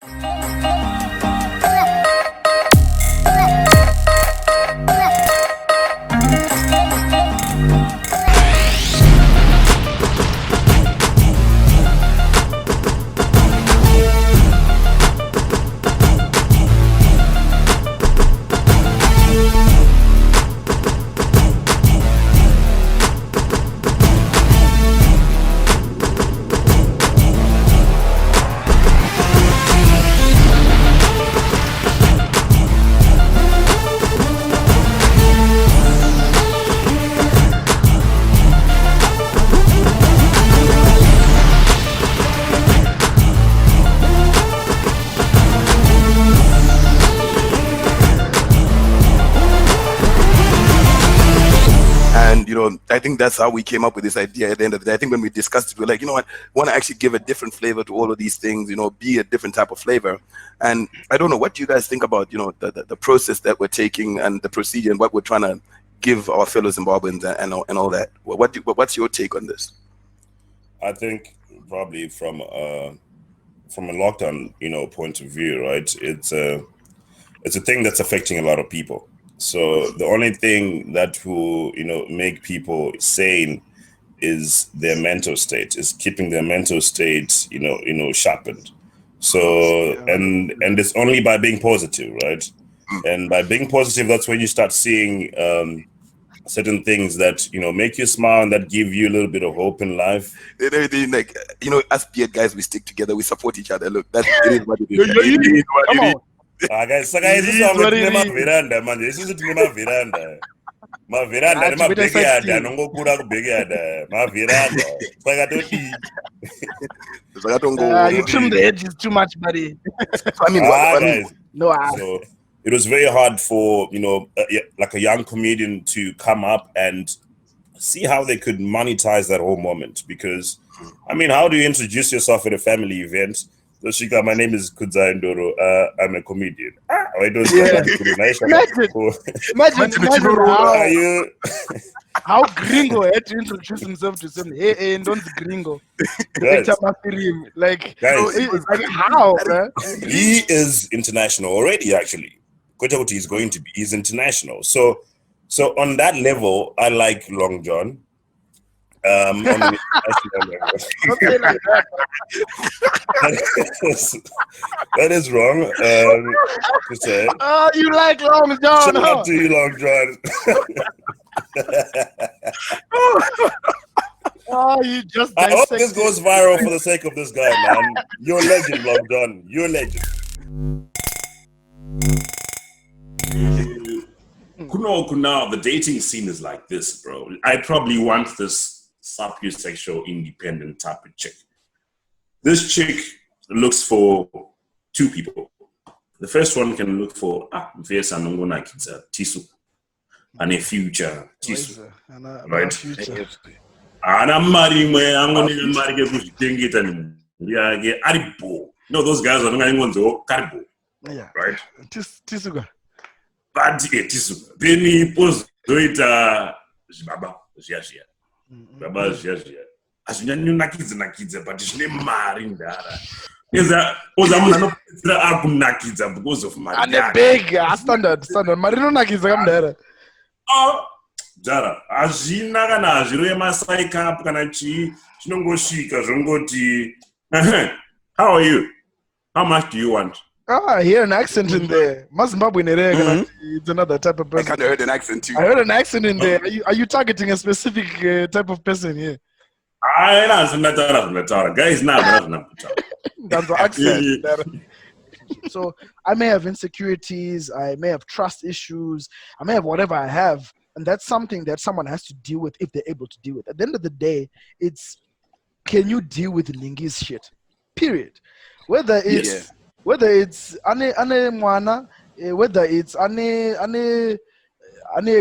And, I think that's how we came up with this idea at the end of the day. I think when we discussed it, we were like, you know what, we want to actually give a different flavor to all of these things, be a different type of flavor. And I don't know, what do you guys think about, the process that we're taking and the procedure and what we're trying to give our fellow Zimbabweans and all that? What's your take on this? I think probably from a lockdown, point of view, right? It's a thing that's affecting a lot of people. So the only thing that will, make people sane is their mental state, is keeping their mental state, sharpened. So, and it's only by being positive, right? And by being positive, that's when you start seeing certain things that, make you smile and that give you a little bit of hope in life. Like, us beard guys, we stick together, we support each other. Look, it is what it is. Come on. Guys, this is veranda, man. This is veranda. Ma veranda, ma backyard, nongokura ku backyard. Ma veranda. You trim the edges too much, buddy. I mean, guys. No, so it was very hard for like a young comedian to come up and see how they could monetize that whole moment. Because, I mean, how do you introduce yourself at a family event? So Shika, my name is Kudza Ndoro. I'm a comedian. Imagine how Gringo had to introduce himself to some don't Gringo. Like, like how, man? He is international already, actually. He's going to be. He's international. So on that level, I like Long John. On the international level. That is wrong. To say. Oh, you like Long John? Shout out to you, Long John. Oh, you just. I hope this goes viral for the sake of this guy, man. You're a legend, Long John. You're a legend. Now the dating scene is like this, bro. I probably want this sapiosexual, independent type of chick. This chick looks for two people. The first one can look for Tisu and a future Tisu, right? And I'm marrying. I'm going to marry Aribo. No, those guys are not going to Karibo, right? Tisu. But Tisu. Then he posts Baba Zia. Baba Zia. As you know, nakidza, but it's not marrying Dara. Is that because of my and big standard. Marino nakidza kamdara. Oh, Dara. Azina kana ziro Masai Cup kana chi chinongoshika zvongoti. How are you? How much do you want? I hear an accent in there. It's another type of person. I kind of heard an accent too. I heard an accent in there. Are you targeting a specific type of person here? Guys, not. That's the accent. So I may have insecurities. I may have trust issues. I may have whatever I have. And that's something that someone has to deal with if they're able to deal with. At the end of the day, it's can you deal with Lingi's shit? Period. Whether it's ane mwana, whether it's ane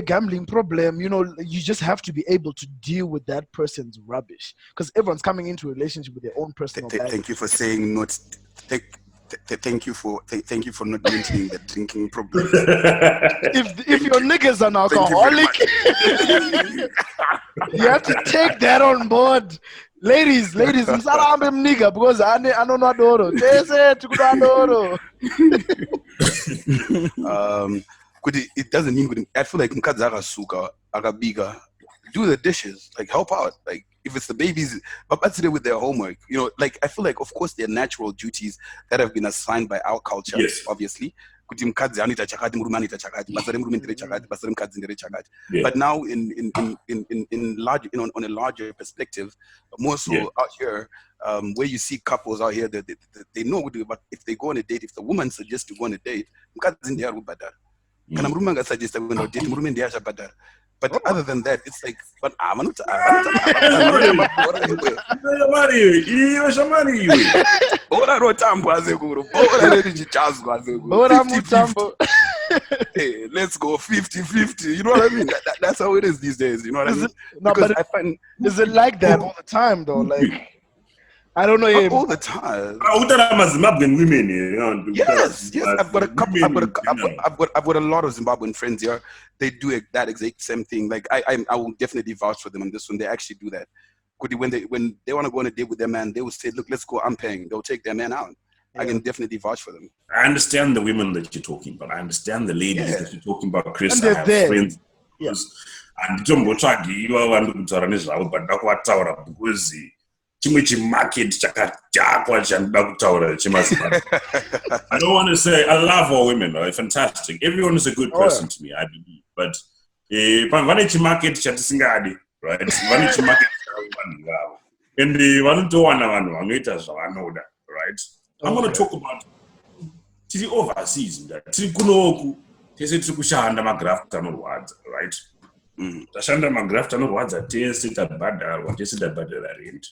gambling problem, you just have to be able to deal with that person's rubbish because everyone's coming into a relationship with their own personal baggage. Thank you for saying not. Thank you for not mentioning the drinking problem. If your nigga's an alcoholic, You have to take that on board. Ladies, msarambe mnika because anonwa doro. Tese tikudwa doro. Kuti it doesn't mean kuti I feel like mukadzi akasuka akabiga, do the dishes, like help out. Like if it's the babies, but today with their homework, you know, like I feel like of course there are natural duties that have been assigned by our culture, Yes. obviously. Kuti mukadzi anoita chakati, murume anoita chakati, basa remurume ndere chakati, basa remukadzi ndere chakati. Yeah. But now in large, you know, on a larger perspective, more so Yeah. out here, where you see couples out here that they know what to do, but if they go on a date, if the woman suggests to go on a date, mukadzi ndiye arikubhadhara. Kana murume angasuggesta kuenda date, murume ndiye achabhadhara. But other than that, it's like, but hey, let's go 50-50. You know what I mean? That's how it is these days. You know what I mean? No, Because but I find is it like that all the time though? Like, I don't know. not all the time. Zimbabwean women, you know. Yes. I've got a couple. Women, I've got a lot of Zimbabwean friends here. They do that exact same thing. Like I will definitely vouch for them on this one. They actually do that. When they want to go on a date with their man, they will say, "Look, let's go. I'm paying." They'll take their man out. I can definitely vouch for them. I understand the women that you're talking about. I understand the ladies that you're talking about, Chris. And I they're have there. friends. Yeah. And Tombochagi, you are one of the but Dakwataura because chimwe chimarket chakajakwa chandakutaura chemazimba. I don't want to say I love all women, right? Fantastic. Everyone is a good person to me, I believe. But vane chimarket chatisingadi, right? Vane chimarket chavanhu vavo. And vanotowana vanhu vanoita zvavanoda, right? I'm going to talk about tiri overseas, tiri kunoku, tese tiri kushanda magraft anorwadza, right? Tashanda magraft anorwadza tese tabhadharwa, tese tabhadhara rent.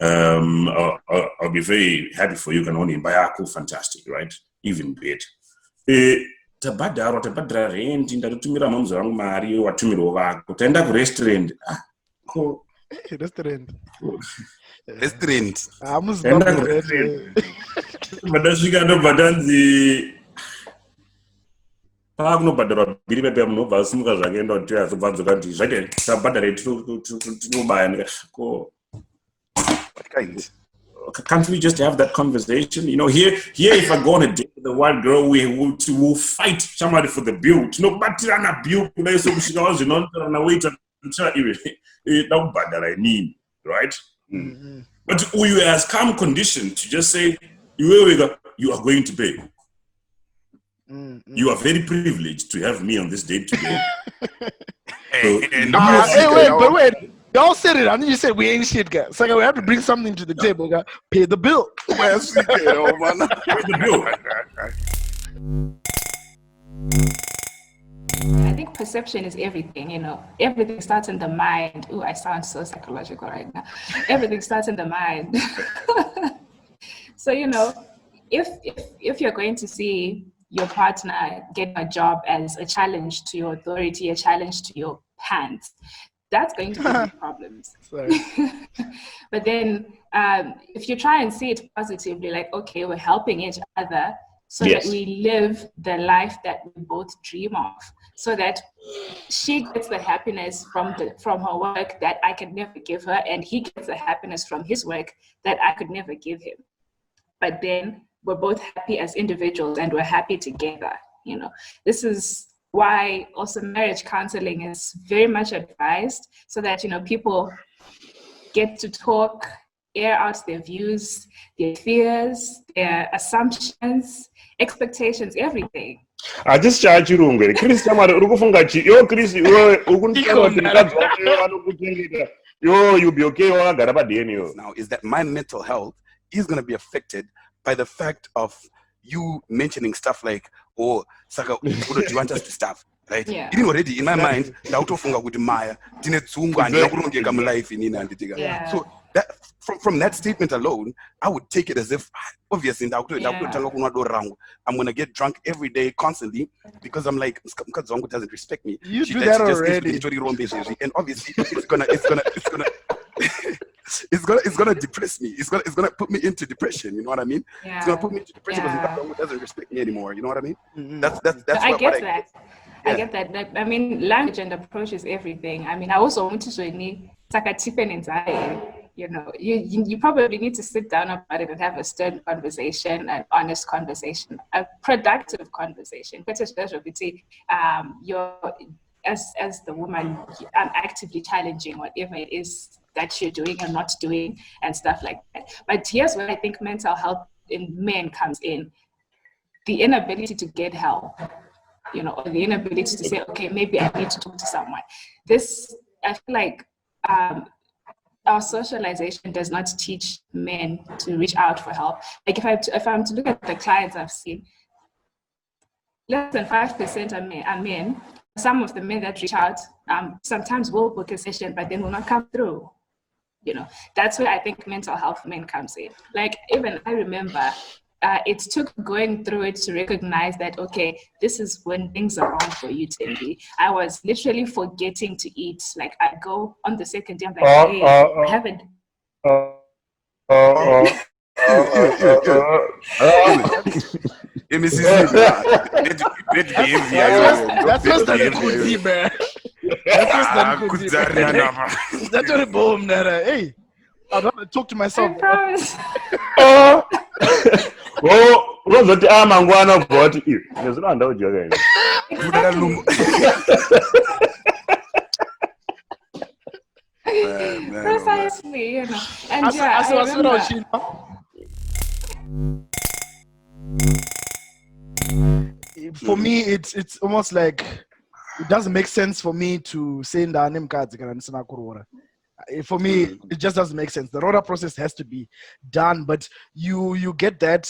I'll be very happy for you. Can only buy yako, fantastic, right? Even better. Tabhadhara rent, ndatotumira mamzo wangu mari watumiro vako. Taenda ku restaurant. Restaurant. Restaurant. Madasvika ndobvatanzi pakunobhadharwa bhiri pepe munobva asimuka zvake enda kuti azobvadzoka kuti zvaite tabhadhare tinobaya ko. What kind? Can't we just have that conversation? You know, here if I go on a date with a white girl, we will fight somebody for the bill. Tinobatirana bill kunaisa kusvika wazvinontorana wait until iwe ndakubhadhara inini, right? But Uyu has come conditioned to just say, you are going to pay. You are very privileged to have me on this date today. Wait. Y'all said it. I think you said we ain't shit, guys. So we have to bring something to the table, guys. Pay the bill. Pay the bill. I think perception is everything, you know. Everything starts in the mind. Ooh, I sound so psychological right now. Everything starts in the mind. So, you know, if you're going to see your partner get a job as a challenge to your authority, a challenge to your pants, that's going to be problems. But then if you try and see it positively, like, okay, we're helping each other so that we live the life that we both dream of, so that she gets the happiness from her work that I could never give her, and he gets the happiness from his work that I could never give him. But then we're both happy as individuals and we're happy together. You know, this is why also marriage counseling is very much advised, so that, you know, people get to talk, air out their views, their fears, their assumptions, expectations, everything. Just charge you room. Chris, yo, Chris, you'll be okay. Now, is that my mental health is going to be affected by the fact of you mentioning stuff like, oh, Saka, what do you want us to stop? Right? Yeah. Even already in my mind, so that from that statement alone, I would take it as if obviously I'm gonna get drunk every day constantly because I'm like, Mkadzongo doesn't respect me. You do that already. And obviously it's gonna depress me. It's gonna put me into depression. You know what I mean? Yeah. It's gonna put me into depression because Mkadzongo doesn't respect me anymore. You know what I mean? That's I what get I that. I get that. I mean, language and approach is everything. I mean, I also want to show you, you know, you probably need to sit down about it and have a stern conversation, an honest conversation, a productive conversation. You're as the woman, I'm actively challenging whatever it is that you're doing and not doing and stuff like that. But here's where I think mental health in men comes in: the inability to get help, you know, or the inability to say, okay, maybe I need to talk to someone. This, I feel like our socialization does not teach men to reach out for help. Like if I'm to look at the clients I've seen, less than 5% are men. Some of the men that reach out sometimes will book a session, but then will not come through. You know, that's where I think mental health men comes in. Like, even I remember it took going through it to recognize that, okay, this is when things are wrong for you, Timby. I was literally forgetting to eat. Like, I go on the second day, I'm like, hey, I haven't. That's worse than Kudzi, man. That's worse than Kudzi. That's what a bomb, Nara. Hey, I'd rather talk to myself. I promise. Oh, unozothi amangwana ubhoti iwe ngizilanda ujoke Precisely, you know. And I remember. For me, it's almost like it doesn't make sense for me to say name cards. For me, it just doesn't make sense. The RORA process has to be done, but you get that.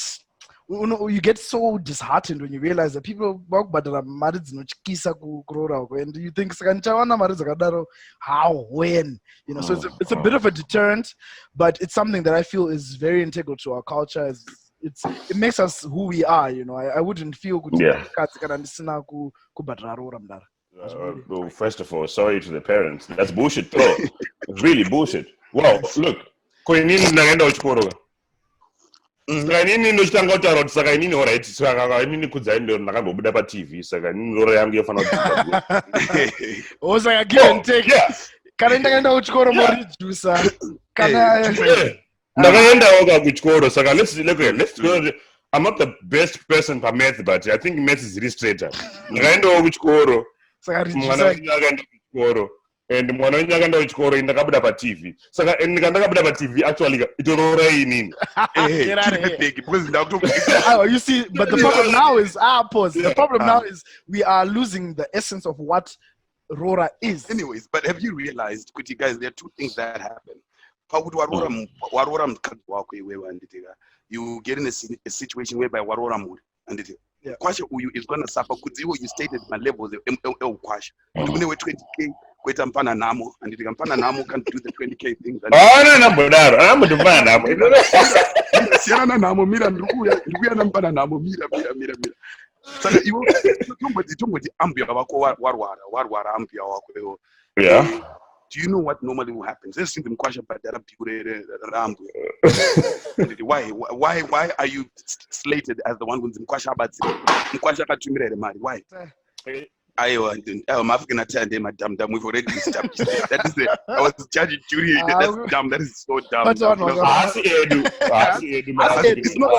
You get so disheartened when you realize that people work but and you think how, when, you know. So it's a bit of a deterrent, but it's something that I feel is very integral to our culture. It makes us who we are, you know. I wouldn't feel good. Yeah. Well, first of all, sorry to the parents. That's bullshit, bro. It's really bullshit. Well, look, saka inini ndochitanga kutaura kuti saka inini alright saka inini kudzaini ndakangobuda paTV saka inini loro yangu yofanira kuti saka give and take. Kana ndakaenda kuchikoro morijusa kana ndakaendawo kuchikoro saka let's go. I'm not the best person for math, but I think math is really straighter. Ndakaendawo kuchikoro saka mwana wangu akaenda kuchikoro and mwana wangu akaenda kuchikoro ndakabuda paTV saka ndakabuda paTV actually itorora inini. You see, but the problem now is the problem now is we are losing the essence of what RORA is. Anyways, but have you realized, Kuti guys, there are two things that happen. You get in a situation whereby warora mood and Kwasha is going to suffer because you stated my levels of Kwasha. Do we know 20K? Kweta mpana namo and the mpana namo can do the 20K things. I'm the man. Sierra namo mira nduguya na mpana namo mira. Saka iwo tumwe ambia wako warwara ambia wako. Yeah. Do you know what normally will happen? Let's see them question about that. Why are you slated as the one who's in question about it? Why? I am African attend madam. We've already established that is I was judging jury. That's dumb. That is so dumb.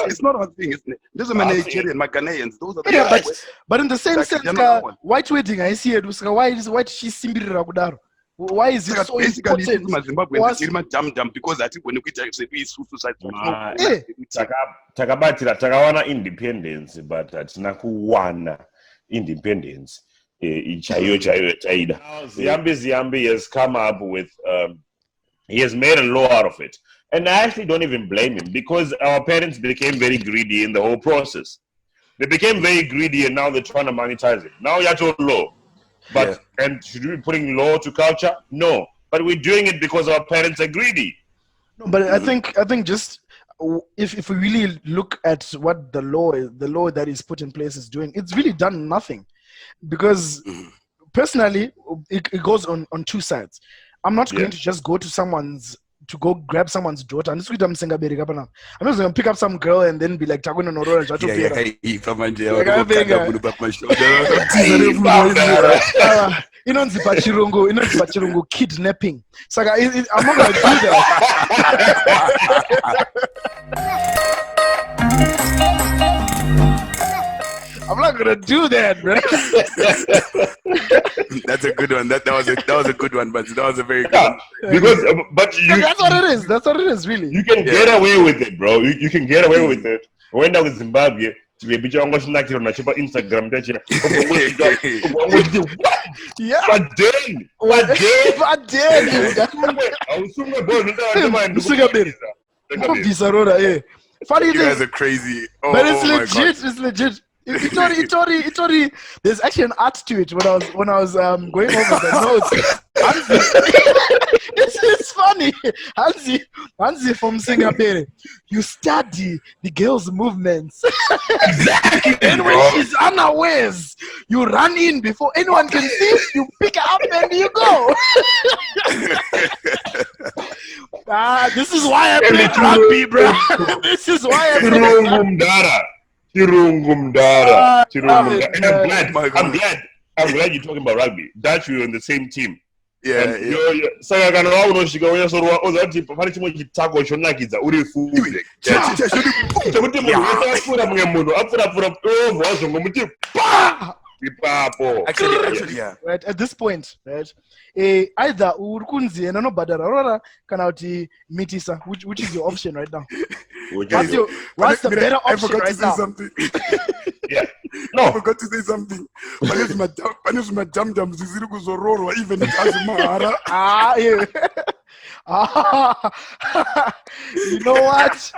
It's not a thing, isn't it? This is Nigerian, my Ghanaians. Those are the but in the same sense, white wedding I see it. Why she simbiri kudaro? Why is it so important? Because I think when you get takawana independence, but hatina kuwana independence. Ziyambi has come up with he has made a law out of it, and I actually don't even blame him because our parents became very greedy in the whole process. They became very greedy, and now they're trying to monetize it. Now you have to law. But and should we be putting law to culture? No. But we're doing it because our parents are greedy. No, but I think just if we really look at what the law that is put in place is doing, it's really done nothing. Because personally, it goes on two sides. I'm not going to just go to to go grab someone's daughter. I'm just going to pick up some girl and then be like, "Tago no Noro," Yeah, hey, from my jail, Like, I I go up my shoulder. inonzipa chirungu kidnapping. So I'm not gonna do that. I'm not gonna do that, bro. That's a good one. That was a good one, but that was a very good one. Because but That's what it is. That's what it is, really. You can get away with it, bro. You can get away with it. When I was in Zimbabwe, Instagram, Yeah. but then, Funny You thing, guys are crazy. Oh, but it's oh my legit. God. It's legit. Itori. There's actually an art to it. When I was going over the notes, it's funny. Hansi from Singapore. You study the girl's movements. exactly, And when bro. she's unawares, you run in before anyone can see. You pick her up and you go. This is why I play rugby, bro. This is why I play Chirungumdara. man. I'm glad you're talking about rugby. That you're on the same team. Yeah, And yeah. saka kana waunosvika unyasorwa ozati pane chimwe chitako chonakidza uri fuve chekuti munhu wese apfuura mumwe munhu apfuura obva wazongomuti pa ipapo. Actually, yeah. Right at this point, right? Either uri kunzi ena nobhadhara rora kana kuti mitisa, which is your option right now? What's the better I option forgot right to say now? something. Yeah. I No, forgot to say something. Pane jam zvisiri kuzororwa even as mahara. Yeah. You know what?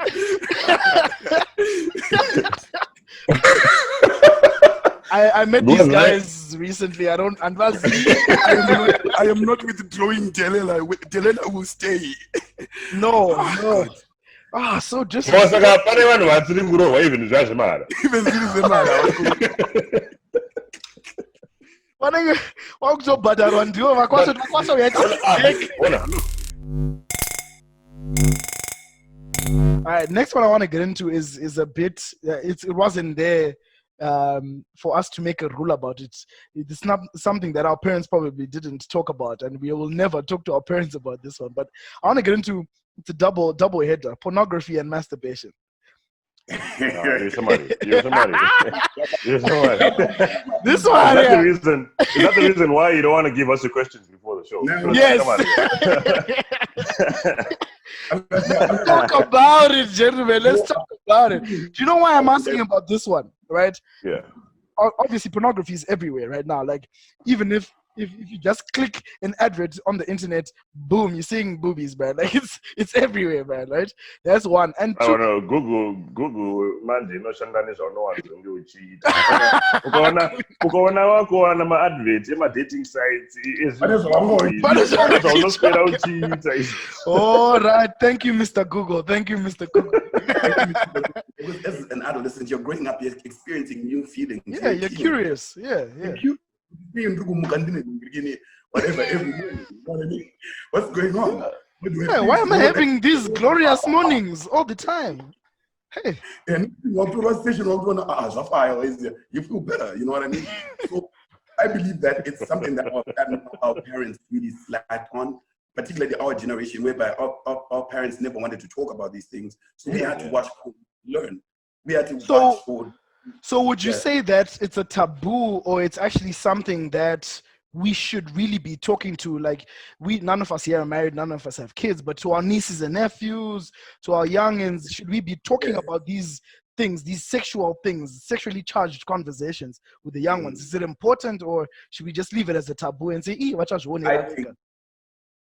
I met these guys recently. I don't. I am not withdrawing Delela. Delela will stay. No. So just saka pane vanhu vasiri kurorwa even zvazvemara. Even zviri zvemahara. wakuzobhadharwa ndiwo vakwaso Ona. All right, next one I want to get into is a bit. It wasn't there for us to make a rule about it. It's not something that our parents probably didn't talk about, and we will never talk to our parents about this one. But I want to get into the double header: pornography and masturbation. You're somebody. This one. This one. Is that the reason why you don't want to give us the questions before the show? No. Yes. Let's talk about it, gentlemen. Let's talk about it. Do you know why I'm asking about this one, right? Yeah. Obviously, pornography is everywhere right now. Like, even if you just click an advert on the internet, boom, you're seeing boobies, man. Like, it's everywhere, man, right? That's one. And I two, don't know, Google, manje inoshandaniswa nowantu ngeuchiita. Ukaona wako na ma-advert, ema-dating sites, unoswera uchiita izvi. all right. Thank you, Mr. Google. Thank you, Mr. Google. Because as an adolescent, you're growing up, you're experiencing new feelings. Yeah, you're curious. Yeah. Whatever, every morning. You know what I mean? What's going on? Yeah, why am I having these glorious mornings all the time? Hey. And you feel better, you know what I mean? So I believe that it's something that our parents really slacked on, particularly our generation, whereby our parents never wanted to talk about these things. So we had to watch porn, learn. We had to watch porn. So would you say that it's a taboo, or it's actually something that we should really be talking to? Like, none of us here are married, none of us have kids, but to our nieces and nephews, to our youngins, should we be talking about these things, these sexual things, sexually charged conversations with the young ones? Is it important, or should we just leave it as a taboo and say,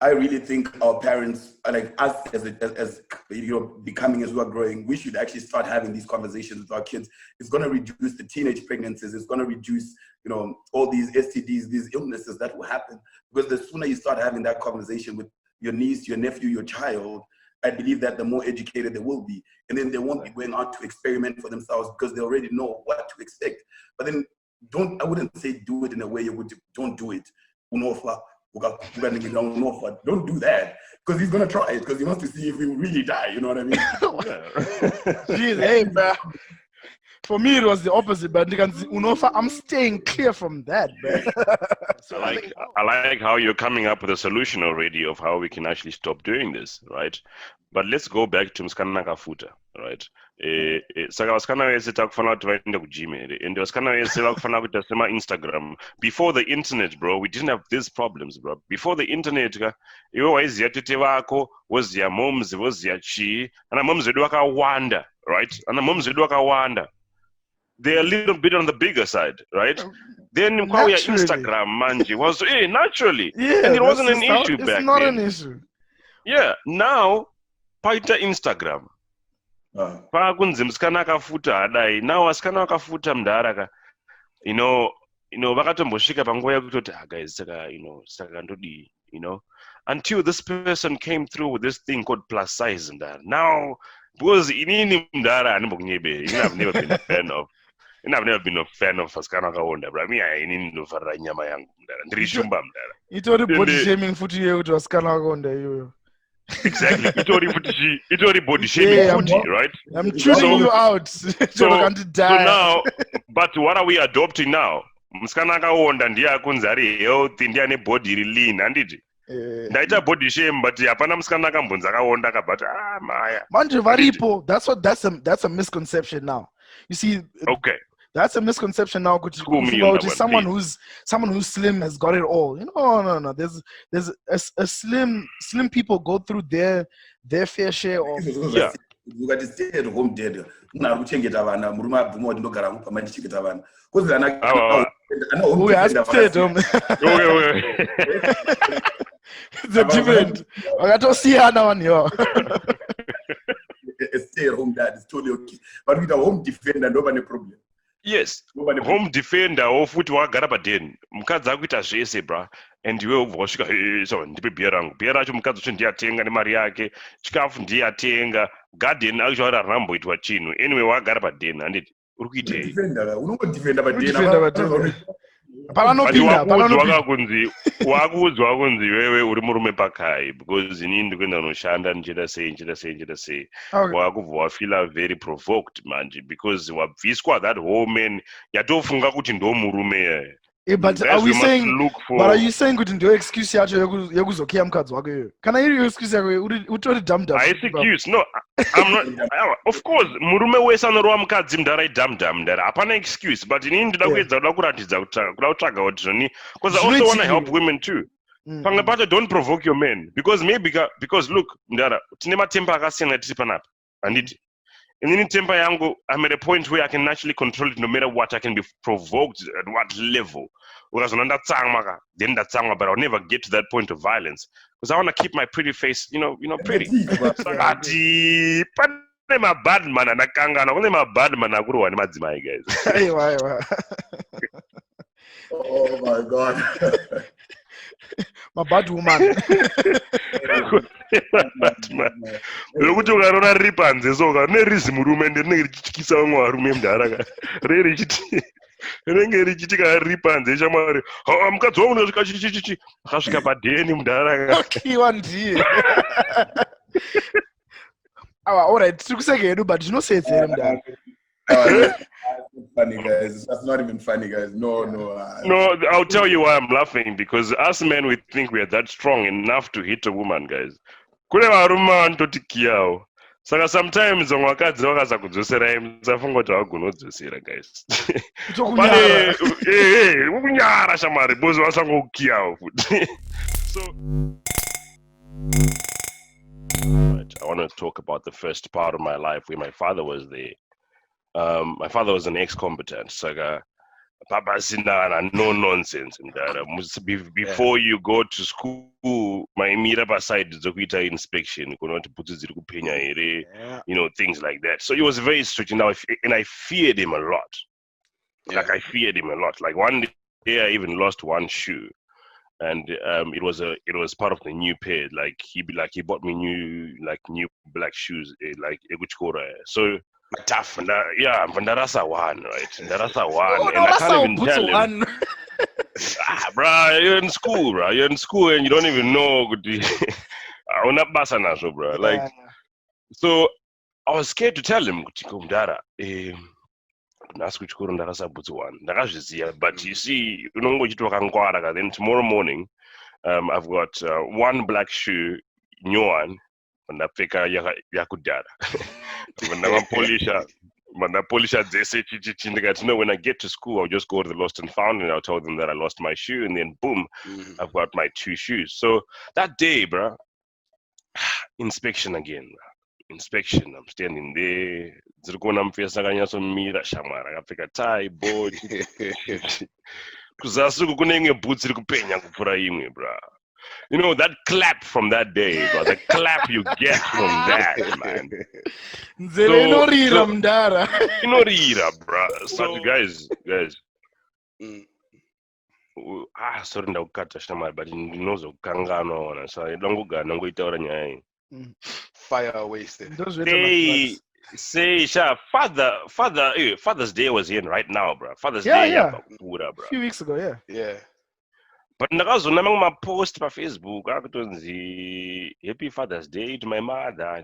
I really think our parents, like us as you know, becoming as we're growing, we should actually start having these conversations with our kids. It's going to reduce the teenage pregnancies. It's going to reduce, you know, all these STDs, these illnesses that will happen. Because the sooner you start having that conversation with your niece, your nephew, your child, I believe that the more educated they will be. And then they won't be going out to experiment for themselves because they already know what to expect. But then I wouldn't say do it in a way you would, don't do it. Don't do that, because he's gonna try it, because he wants to see if we really die. You know what I mean? Jeez, hey, bro. For me, it was the opposite, but I'm staying clear from that, bro. So I like how you're coming up with a solution already of how we can actually stop doing this, right? But let's go back to Mskana Kafuta, right? Saka wasikana wese takufana kuti vaende kugym here, and wasikana wese vakufana kuti tasema Instagram. Before the internet, bro, we didn't have these problems, bro. Before the internet, iwe waiziya tete vako, woziya moms, woziya chii, ana moms vedu vakawanda, right? Ana moms vedu vakawanda. They're a little bit on the bigger side, right? Then Instagram manje was naturally, yeah, and it wasn't an issue back then. It's not an issue. Yeah, now paita Instagram. Pakunzi msikana akafuta adai. Now asikana akafuta mdaraka. You know, vakatomboshika panguva yekutoti guys, saka ndodi, until this person came through with this thing called plus size mdara. Now, because inini mdara animbokunyebe, I've never been a fan of. And I've never been a fan of Askana Kaonda, but I mean, I need to for Ranyama Yang. You told the body shaming footy to Askana Kaonda. Exactly. It already body shaming footy, right? I'm tuning you out. So now, but what are we adopting now? Mskana Kaonda and Dia Kunzari, health, Indian body lean, and it. Ndaita body shame, but yapana Mskana Kambunza Kaonda, but Maya. Manjivaripo, that's a misconception now. You see, okay. That's a misconception now. Someone who's slim has got it all. No. There's a slim people go through their fair share of. Yeah. You got to stay at home dead. Now we change it around. Muruma Bumo no garam for magic it around. Because we have to stay at home. It's a different. I got to see her now on here. Stay at home dad is totally okay. But with a home defender, nobody problem. Yes, home defender ofuti wagara padeni mukadzi akuita zvese bra, and iwe wasvika so ndipe bhiya rangu, bhiya racho mukadzi wacho ndiyatenga nemari yake, chikafu ndiyatenga, garden acho haramboitwa chinhu, anyway wagara padeni, handiti uri kuitei unongodefenda padeni wakuudzwa kunzi wewe uri murume pakai, because inini ndikuenda kunoshanda ndichita sei. Wakubva wafila very provoked manje, because wabviswa that whole man yatofunga kuti ndo murume. But are you saying kuti ndio excuse yacho yekuzokiya mukadzi wako iyoyo? Kana iri excuse yako utori dumb? Excuse, no, I'm not. Of course, murume wese anorova mukadzi mudhara dumb ndara, hapana excuse, but inini ndida kuedza kuratidza kuda kutsvaga kuti zvoni, because I also want to help women too. Pamwe pacho don't provoke your men, because look mudhara, tine matemper akasiyana tiri panapa, handiti? And in temper yangu, I'm at a point where I can actually control it no matter what. I can be provoked at what level. Because when that's then that's but I'll never get to that point of violence. Because I want to keep my pretty face, pretty. Sakati, my bad man and akanga, only my bad man aguru and madzimai guys. Oh my God. My bad woman. Lokuti ukarona riri panze soka nerizi murume ndinenge richityisa vamwe varume mudhara rinenge richitika riri panze chamwari mukadzi wangu ndasvika chichichichi akasvika padheni mudhara akiwa ndiye. Alright, tiri kuseka hedu but zvinosetse here mudhara. Funny guys, that's not even funny guys. No, I'll tell you why I'm laughing, because us men we think we are that strong enough to hit a woman, guys. Kune varume vanototikiyawo, saka sometimes vamwe vakadzi vakaza kudzoserai musafunga kuti vagonodzosera guys. Kunyara shamari bozi vasangokukiyawo futi. So right, I want to talk about the first part of my life where my father was there. My father was an ex-combatant, so Papa Sinana, no nonsense. Before you go to school, my mira side Zokuita inspection, things like that. So he was very strict, and I feared him a lot. Like I feared him a lot. Like one day I even lost one shoe, and it was part of the new pair. Like he bought me new black shoes, like Eguchkora. So tough, Vandarasa one, right? Vandarasa one, and I can't even tell him. bruh, you're in school, bruh. You're in school and you don't even know. Bruh. Like, so I was scared to tell him, but you see, then tomorrow morning, I've got one black shoe, new one, and I pick a yakudara. When I get to school, I'll just go to the lost and found and I'll tell them that I lost my shoe, and then boom, I've got my 2 shoes. So that day, bruh, inspection again. Inspection. I'm standing there. I'm facing a shamara. I pick a tie, board. You know, that clap from that day, bro. The clap you get from that, man. Bro. So guys. Sorry, ndakukata shamara, but ndinozo kangano so longuga nangoitaura nyaya iyi. Fire wasted. Say, Father's Day was in right now, bro. Father's Yeah, Day, yeah. bro. A few weeks ago, yeah. Yeah. But ndakazona mamwe post pa Facebook akutonzi Happy Father's Day to my mother.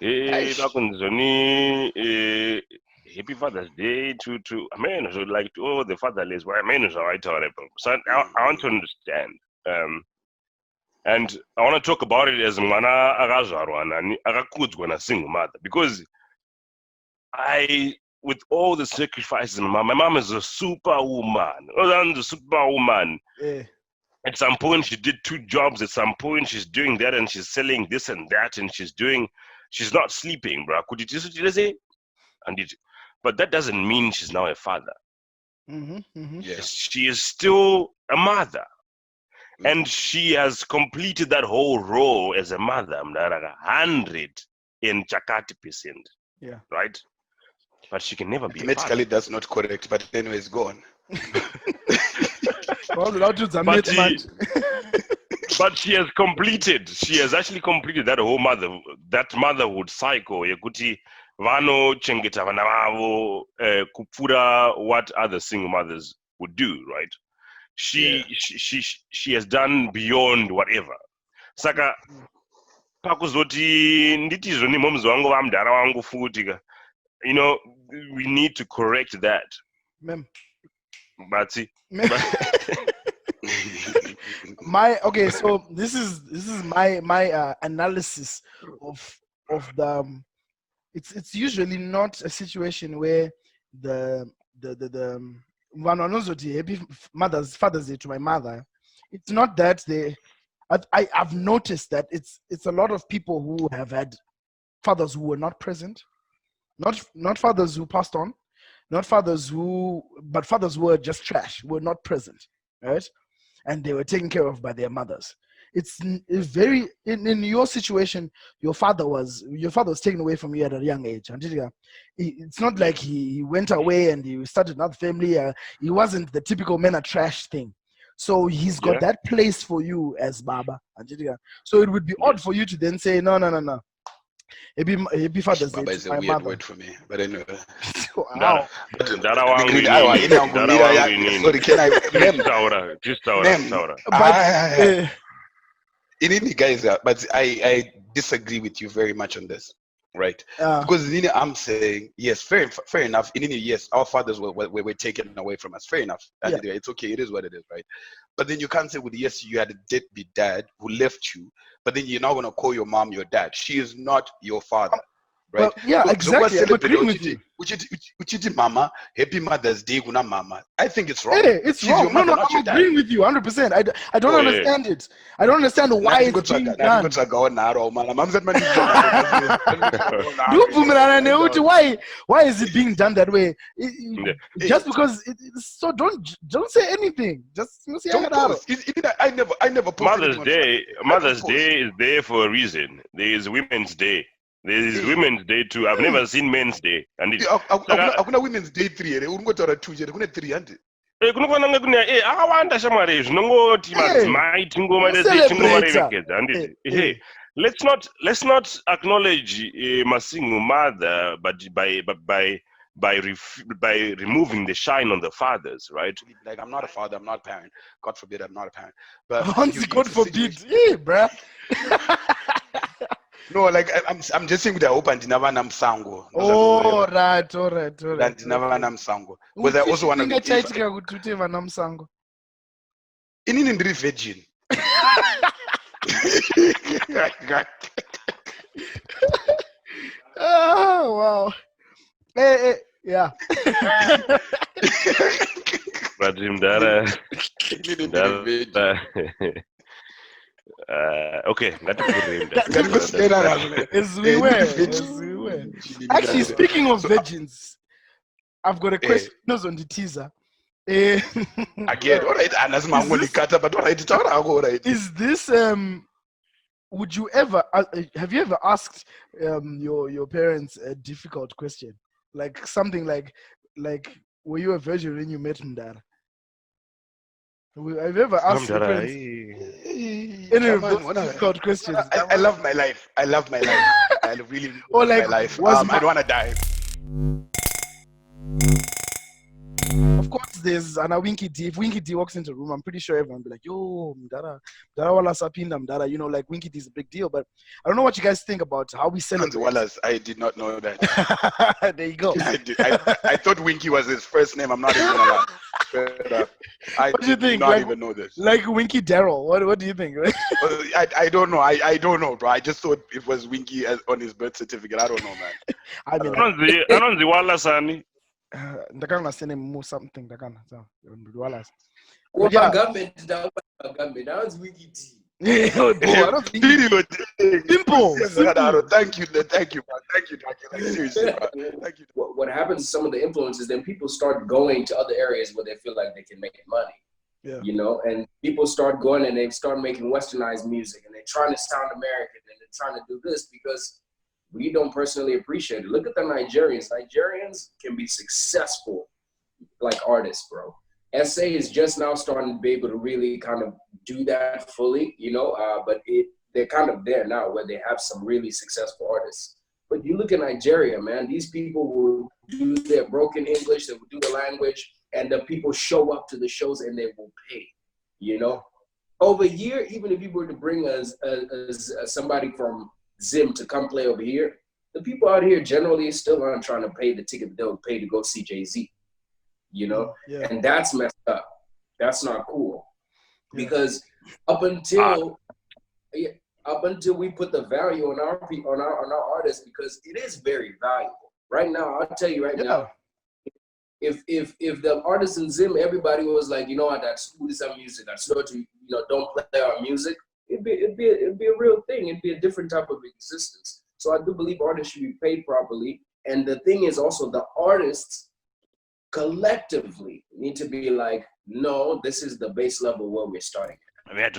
Bakunzoni Happy Father's Day to amen, so like to all the fatherless. Well, amen, so I tell them. So I want to understand. And I want to talk about it as mwana akazvarwa akakudzwa na single mother, because with all the sacrifices, my mom is a superwoman. A superwoman. Yeah. At some point, she did 2 jobs. At some point, she's doing that and she's selling this and that, and she's not sleeping, bro. Could you just say? But that doesn't mean she's now a father. Yes. She is still a mother. And she has completed that whole role as a mother, 100%. Yeah. Right? But she can never be a father. Mathematically, that's not correct, but anyways, go on. But she has actually completed that whole motherhood cycle. Yekuti vano chengeta vana vavo kupfura what other single mothers would do, right? She has done beyond whatever. Saka pakuzoti nditizvo ni momzi wangu vamudhara wangu futika. You know, we need to correct that. But so this is my analysis of the it's usually not a situation where the happy Father's Day to my mother. It's not that I've noticed that it's a lot of people who have had fathers who were not present, not fathers who passed on, but fathers who were just trash, were not present, right? And they were taken care of by their mothers. It's very in your situation. Your father was taken away from you at a young age. It's not like he went away and he started another family. He wasn't the typical men are trash thing. So he's got that place for you as Baba. So it would be odd for you to then say no. Happy Father's Day. Baba is a weird mother. word for me, but anyway. Wow. Sorry, can I? Guys, but I disagree with you very much on this, right? Because I'm saying yes, fair enough. Yes, our fathers were taken away from us. Fair enough. It's okay. It is what it is, right? But then you can't say, well, yes, you had a deadbeat dad who left you, but then you're not going to call your mom your dad. She is not your father, right? Well, exactly. I'm agreeing with you. Uchiti mama, happy Mother's Day, guna mama. I think it's wrong. Hey, it's wrong. No, I'm agreeing with you 100%. I don't understand it. I don't understand why it's being done. Why is it being done that way? Just because so don't say anything. Just say I never Mother's Day is there for a reason. There is Women's Day. There is Women's Day too. I've never seen Men's Day. And it's Women's Day 3. Ungotora 2 je kune 300. Kunofanira kune akawanda shamwari zvinongoti madzimai tingoma rerekedza handiti. Let's not acknowledge a single mother but by by removing the shine on the fathers, right? Like, I'm not a father, I'm not a parent. God forbid I'm not a parent. But God forbid. Yeah, bruh. No, like I'm just saying with the open Dinava Namsango. All right. Dinava Namsango. But I also want to be in virgin. Oh wow. Hey, yeah. But okay, as we were. Actually, speaking of virgins, I've got a question on the teaser. Again, all right, is this would you ever have you ever asked your parents a difficult question, like something like were you a virgin when you met Mdara? Have you ever asked your parents any of those difficult questions? I love my life. I really love my life. I don't want to die. Of course, there's an Winky D. If Winky D walks into a room, I'm pretty sure everyone will be like, yo, Mdara wala sapinda Mdara. You know, like Winky D is a big deal. But I don't know what you guys think about how we celebrate. Wallace, I did not know that. There you go. I thought Winky was his first name. I'm not even gonna lie. What do you think? Not even know this. Like Winky Daryl. What do you think? I don't know. I don't know, bro. I just thought it was Winky on his birth certificate. I don't know, man. I don't know Wallace. Ndakana sene mu something ndakana so Wallace. That was Winky T. I don't think simple. Thank you, man. Thank you. Like, seriously, bro. Thank you. What happens to some of the influences, then people start going to other areas where they feel like they can make money. Yeah. You know, and people start going and they start making westernized music and they're trying to sound American and they're trying to do this because we don't personally appreciate it. Look at the Nigerians. Nigerians can be successful like artists, bro. SA is just now starting to be able to really kind of do that fully, you know, but they're kind of there now where they have some really successful artists. But you look at Nigeria, man, these people will do their broken English, they will do the language, and the people show up to the shows and they will pay, you know. Over here, even if you were to bring somebody from Zim to come play over here, the people out here generally still aren't trying to pay the ticket they'll pay to go see Jay-Z, you know? Yeah. And that's messed up. That's not cool. Yeah. Because up until we put the value on our artists, because it is very valuable. Right now, I'll tell you right now, if the artists in Zim, everybody was like, you know what, that's some music, that's not to, you know, don't play our music, it'd be a real thing. It'd be a different type of existence. So I do believe artists should be paid properly. And the thing is also the artists collectively need to be like, no, this is the base level where we're starting. Yeah, that's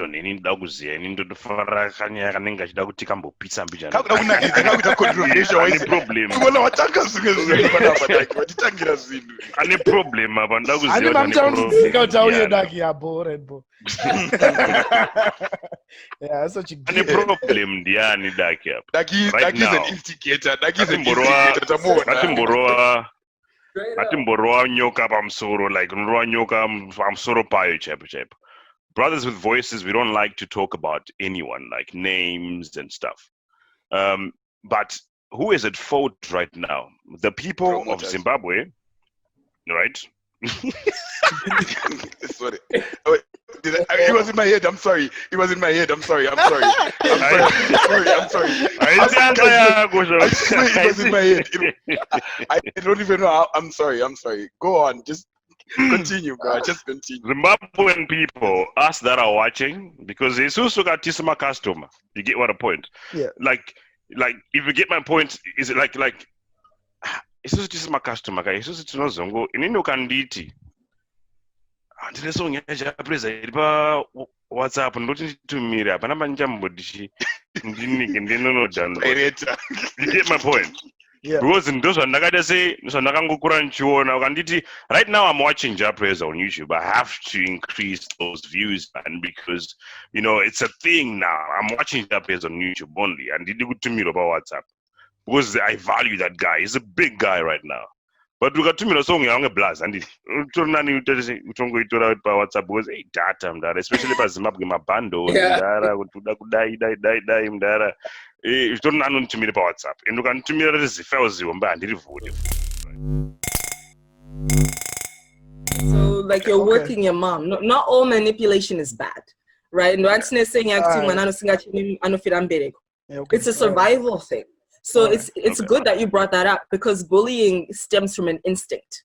what you Any problem, Diani Dakia. He's an instigator. He's an Atimboroa nyoka pamsoro, like nyoka pamsoro payo chep. Brothers with voices, we don't like to talk about anyone, like names and stuff. But who is at fault right now? The people of Zimbabwe, right? Sorry. It was in my head. I'm sorry. It was in my head. I'm sorry. I'm sorry. I swear it was in my head. I don't even know how. I'm sorry. Go on. Just continue, bro. Just continue. Zimbabwean people, us that are watching, because it's also got Tisma customer. You get what a point? Yeah. Like if you get my point, is it like it's also Tisma customer guy. It's also Tinozongo. In Indo Kanditi. Ndine song yaja preza iripa WhatsApp ndoti tumira pana manjambo dishi ndinike ndinono dano. You get my point? Yeah. Because in those ndakada say ndakangokura nchiona ukanditi right now I'm watching Japreza on YouTube. I have to increase those views, and because you know it's a thing now. I'm watching Japreza on YouTube only and ndidi kutumira pa WhatsApp because I value that guy. He's a big guy right now. But ukatumira song yange blast and utonani utongoitora pa WhatsApp because hey data mdara especially pa Zimbabwe mabando mdara kuda kudai dai mdara utonani unitumire pa WhatsApp and ukanitumira zifile ziomba andirivude. So like you're working your mom. Not all manipulation is bad, right? It's a survival thing. So it's good that you brought that up because bullying stems from an instinct.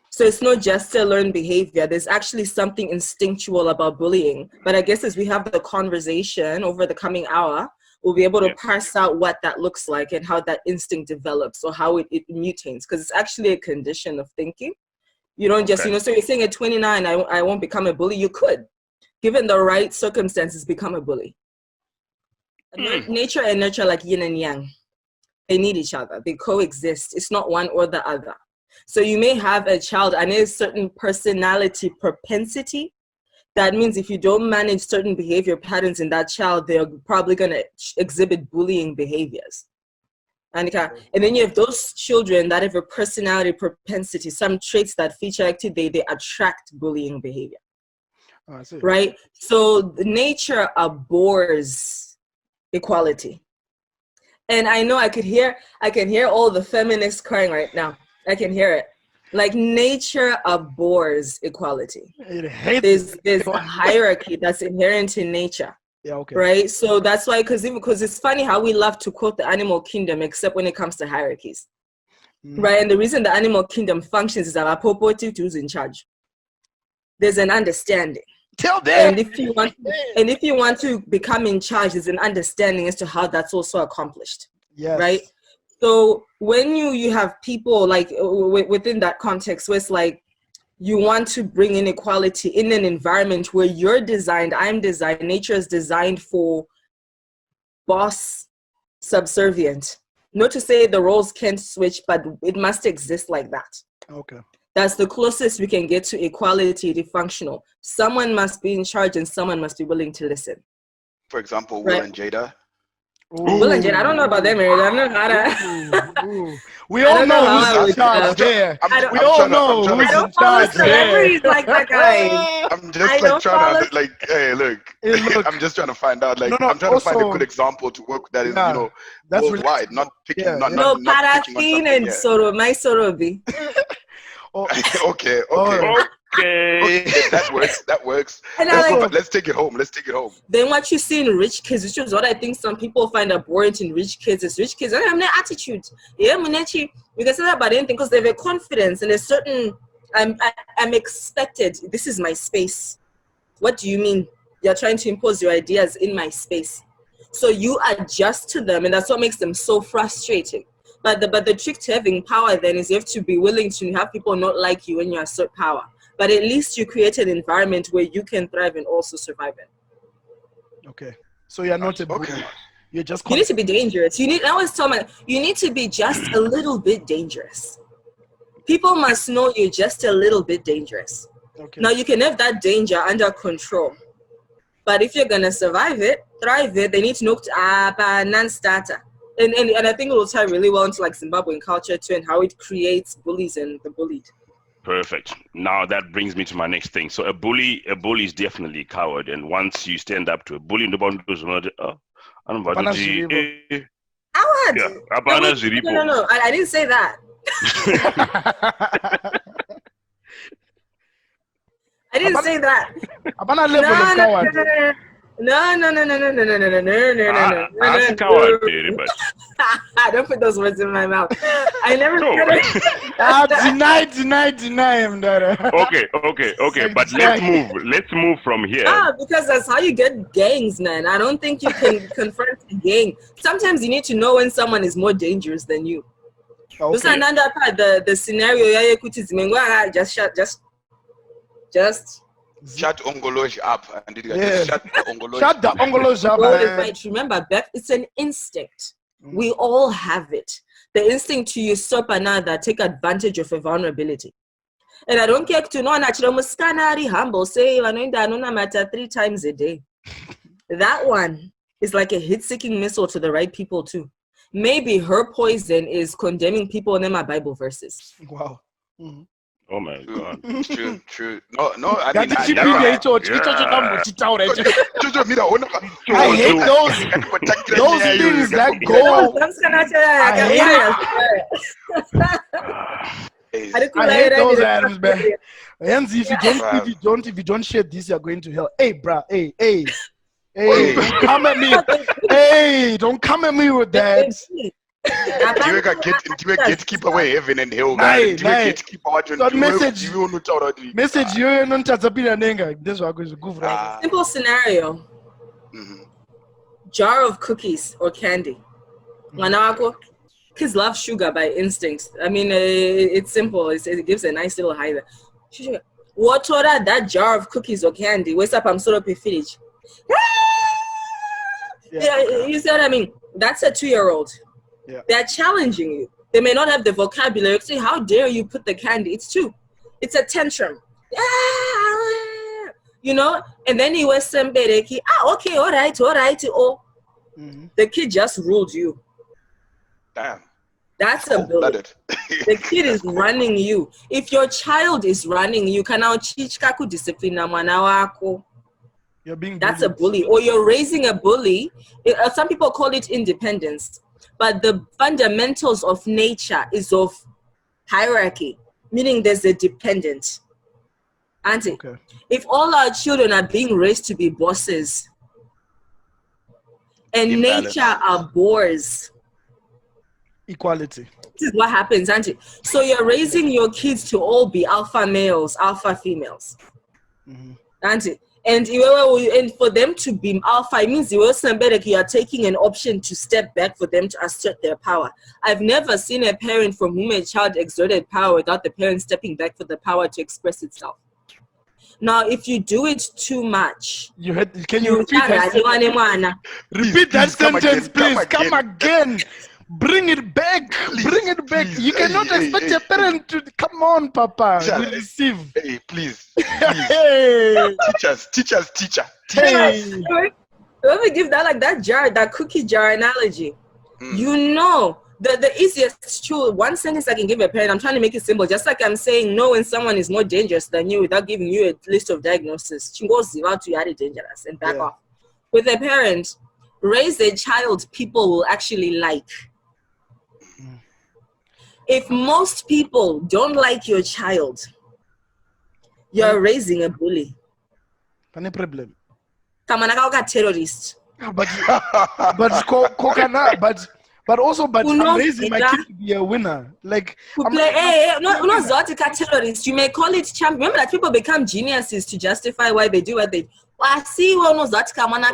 So it's not just a learned behavior. There's actually something instinctual about bullying. But I guess as we have the conversation over the coming hour, we'll be able to parse out what that looks like and how that instinct develops or how it mutates. Because it's actually a condition of thinking. You don't just, so you're saying at 29, I won't become a bully. You could. Given the right circumstances, become a bully. Nature and nurture like yin and yang. They need each other. They coexist. It's not one or the other. So you may have a child and there's certain personality propensity. That means if you don't manage certain behavior patterns in that child, they're probably going to exhibit bullying behaviors. And then you have those children that have a personality propensity, some traits that feature actually they attract bullying behavior. Oh, I see. Right? So nature abhors equality. And I know I can hear all the feminists crying right now. I can hear it. Like nature abhors equality. It hates there's a hierarchy that's inherent in nature. Yeah, okay. Right? So that's why, because it's funny how we love to quote the animal kingdom, except when it comes to hierarchies. Right? And the reason the animal kingdom functions is that who's in charge. There's an understanding. Tell them. And if you want to become in charge, there's an understanding as to how that's also accomplished. Yes. Right? So when you have people like within that context where it's like you want to bring in equality in an environment where I'm designed, nature is designed for boss subservient. Not to say the roles can't switch, but it must exist like that. Okay. That's the closest we can get to equality to functional. Someone must be in charge and someone must be willing to listen. For example, Will and Jada. Will and Jada, I don't know about them, Mary. I don't know how to. We all know who's in charge there. We all know who's in charge there. Like that guy. I'm just like trying to like, hey, look. I'm just trying to find out. Like, I'm trying to find a good example to work that is, that's worldwide, not picking. Not Paraffin and Soro, my Sorobi. Okay. That works. And let's take it home. Then what you see in rich kids, which is what I think some people find abhorrent in rich kids, is rich kids don't have no attitude. Yeah, Munechi, we can say that about anything because they have a confidence and a certain, I'm expected. This is my space. What do you mean? You're trying to impose your ideas in my space. So you adjust to them, and that's what makes them so frustrating. But the trick to having power then is you have to be willing to have people not like you when you assert power. But at least you create an environment where you can thrive and also survive it. Okay. So you're not a bully. You're just. You need to be dangerous. I always tell you need to be just a little bit dangerous. People must know you're just a little bit dangerous. Okay. Now you can have that danger under control. But if you're gonna survive it, thrive it, they need to know non-starter. And I think it will tie really well into like Zimbabwean culture too, and how it creates bullies and the bullied. Perfect. Now that brings me to my next thing. So a bully is definitely a coward, and once you stand up to a bully, no, I didn't say that. I didn't say that. No. Don't put those words in my mouth. I never Deny him, Dada. Okay. But let's move from here. Because that's how you get gangs, man. I don't think you can confront a gang. Sometimes you need to know when someone is more dangerous than you. Okay. Another part, the scenario, just shut Ongolosh up and shut the Ongolosh up. Right. Remember, Beth, it's an instinct. We all have it. The instinct to usurp another, take advantage of a vulnerability. And I don't care to know naturally humble, say matter 3 times a day. That one is like a hit-seeking missile to the right people too. maybe her poison is condemning people in my Bible verses. Wow. Mm-hmm. Oh my God. True. No, I mean, I hate those things that go. I hate those items, man. And if you don't share this, you're going to hell. Hey, bruh. Hey, don't come at me. Hey, don't come at me with that. Gatekeeper away heaven and hell. Message you don't touch up in a nigga. This one goes to go for simple scenario. Jar of cookies or candy. Kids love sugar by instinct. I mean, it's simple. It gives a nice little high there. What order that jar of cookies or candy? What's up? I'm sort of village. Yeah, you see what I mean? That's a 2-year-old. Yeah. They're challenging you. They may not have the vocabulary. Say, how dare you put the candy? It's 2. It's a tantrum. You know? And then he was somebody. Okay, all right. Oh. The kid just ruled you. Damn. That's a bully. The kid is running you. If your child is running you, can now teach kaku discipline mwana. You're being that's a bully, or you're raising a bully. Some people call it independence, but the fundamentals of nature is of hierarchy, meaning there's a dependent. Auntie, okay. If all our children are being raised to be bosses, and nature are boars. Equality. This is what happens, auntie. So you're raising your kids to all be alpha males, alpha females. Auntie. And for them to be alpha, it means you are taking an option to step back for them to assert their power. I've never seen a parent from whom a child exerted power without the parent stepping back for the power to express itself. Now, if you do it too much, can you repeat that sentence? Repeat that sentence, please. Come again. Bring it back. Bring it back. You cannot expect your parent to come on, Papa. You receive. Hey, please. Hey. Teacher. Hey. Let me give that like that jar, that cookie jar analogy. You know, the easiest tool, one sentence I can give a parent, I'm trying to make it simple. Just like I'm saying no when someone is more dangerous than you without giving you a list of diagnoses. Chingozi out to you dangerous and back off. With a parent, raise a child people will actually like. If most people don't like your child, you're raising a bully. No problem. Terrorist. But I'm raising my kid to be a winner. Like terrorist. You may call it champ. Remember that people become geniuses to justify why they do what they do. I see one of that terrorist.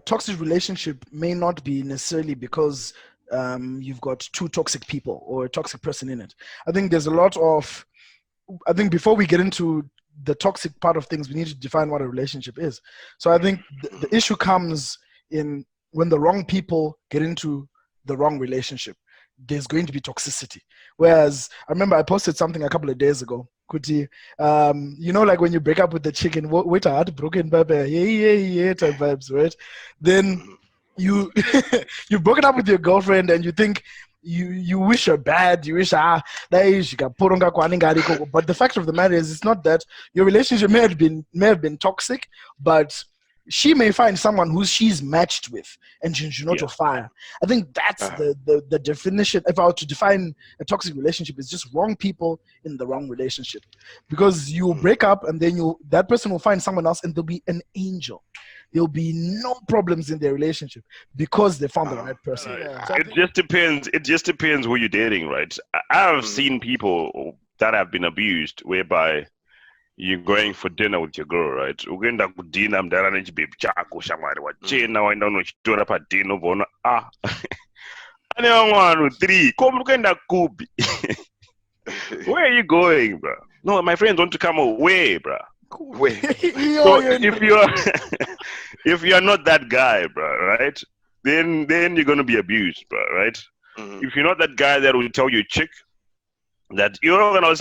Toxic relationship may not be necessarily because you've got 2 toxic people or a toxic person in it. I think there's a lot of, before we get into the toxic part of things, we need to define what a relationship is. So I think the issue comes in when the wrong people get into the wrong relationship. There's going to be toxicity. Whereas I remember I posted something a couple of days ago. Kuti, you know, like when you break up with the chicken, wait, I had broken baby, yeah, type vibes, right? Then you've broken up with your girlfriend and you think you wish her bad, you wish but the fact of the matter is, it's not that. Your relationship may have been toxic, but she may find someone who she's matched with and she's not to fire. I think that's the definition. If I were to define a toxic relationship, it's just wrong people in the wrong relationship. Because you break up and then that person will find someone else and they'll be an angel. There'll be no problems in their relationship because they found the right person. So it just depends who you're dating, right? I have seen people that have been abused whereby you're going for dinner with your girl, right? Ugenda ku dinner mdala nechibaby chako shamwari wachena waenda unochitora padino vona ane vamwe 3 koma ukaenda kupi. Where are you going, bro? No, my friends want to come away, bro. Wait. So if you're not that guy, bro, right? Then you're gonna be abused, bro, right? If you're not that guy that will tell your chick, that you're gonna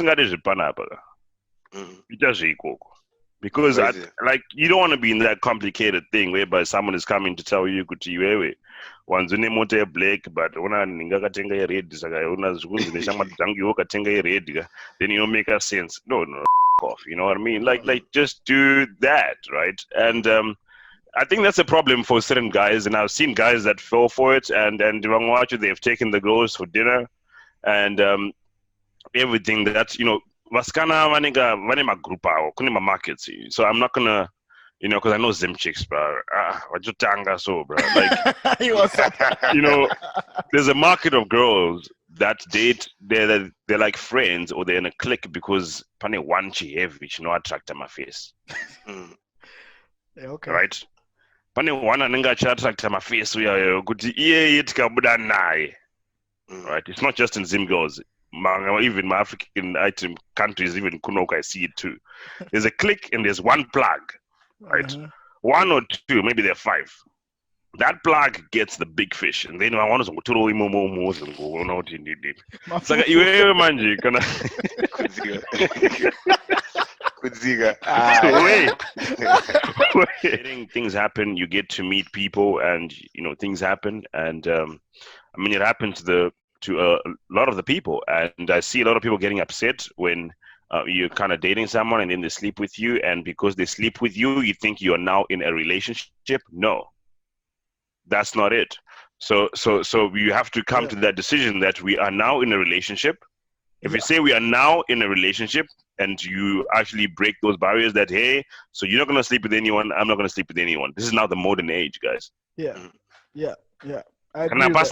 because like you don't want to be in that complicated thing whereby someone is coming to tell you kuti iwewe wanzu nemoto black but una ninga katenga red saka una zvikunzi neshama dzangu iwo katenga red then you don't make a sense. No, off, you know what I mean? Like just do that, right? And I think that's a problem for certain guys, and I've seen guys that fall for it, and they've taken the girls for dinner, and everything that, you know, vaskana vanema group kunema markets. So I'm not gonna, you know, because I know Zim chicks, bro. Wajutanga so, bro. Like, you know, there's a market of girls that date, they're like friends or they're in a clique because pane one chi heavy, you know, attract my face. Yeah, okay. Right? Pane one anenga attract my face. We are good. Right? It's not just in Zim girls. Even my African item countries, even Kunoka, I see it too. There's a clique and there's one plug, right? One or two, maybe there are 5. That plug gets the big fish, and then I want to throw him more and go on out in it. It's like you manji kana. Things happen. You get to meet people, and you know things happen, and I mean it happens to a lot of the people, and I see a lot of people getting upset when you're kind of dating someone and then they sleep with you, and because they sleep with you, you think you are now in a relationship. No. That's not it. So you have to come to that decision that we are now in a relationship. If you say we are now in a relationship and you actually break those barriers that, hey, so you're not going to sleep with anyone, I'm not going to sleep with anyone. This is now the modern age, guys. Yeah. I agree with that.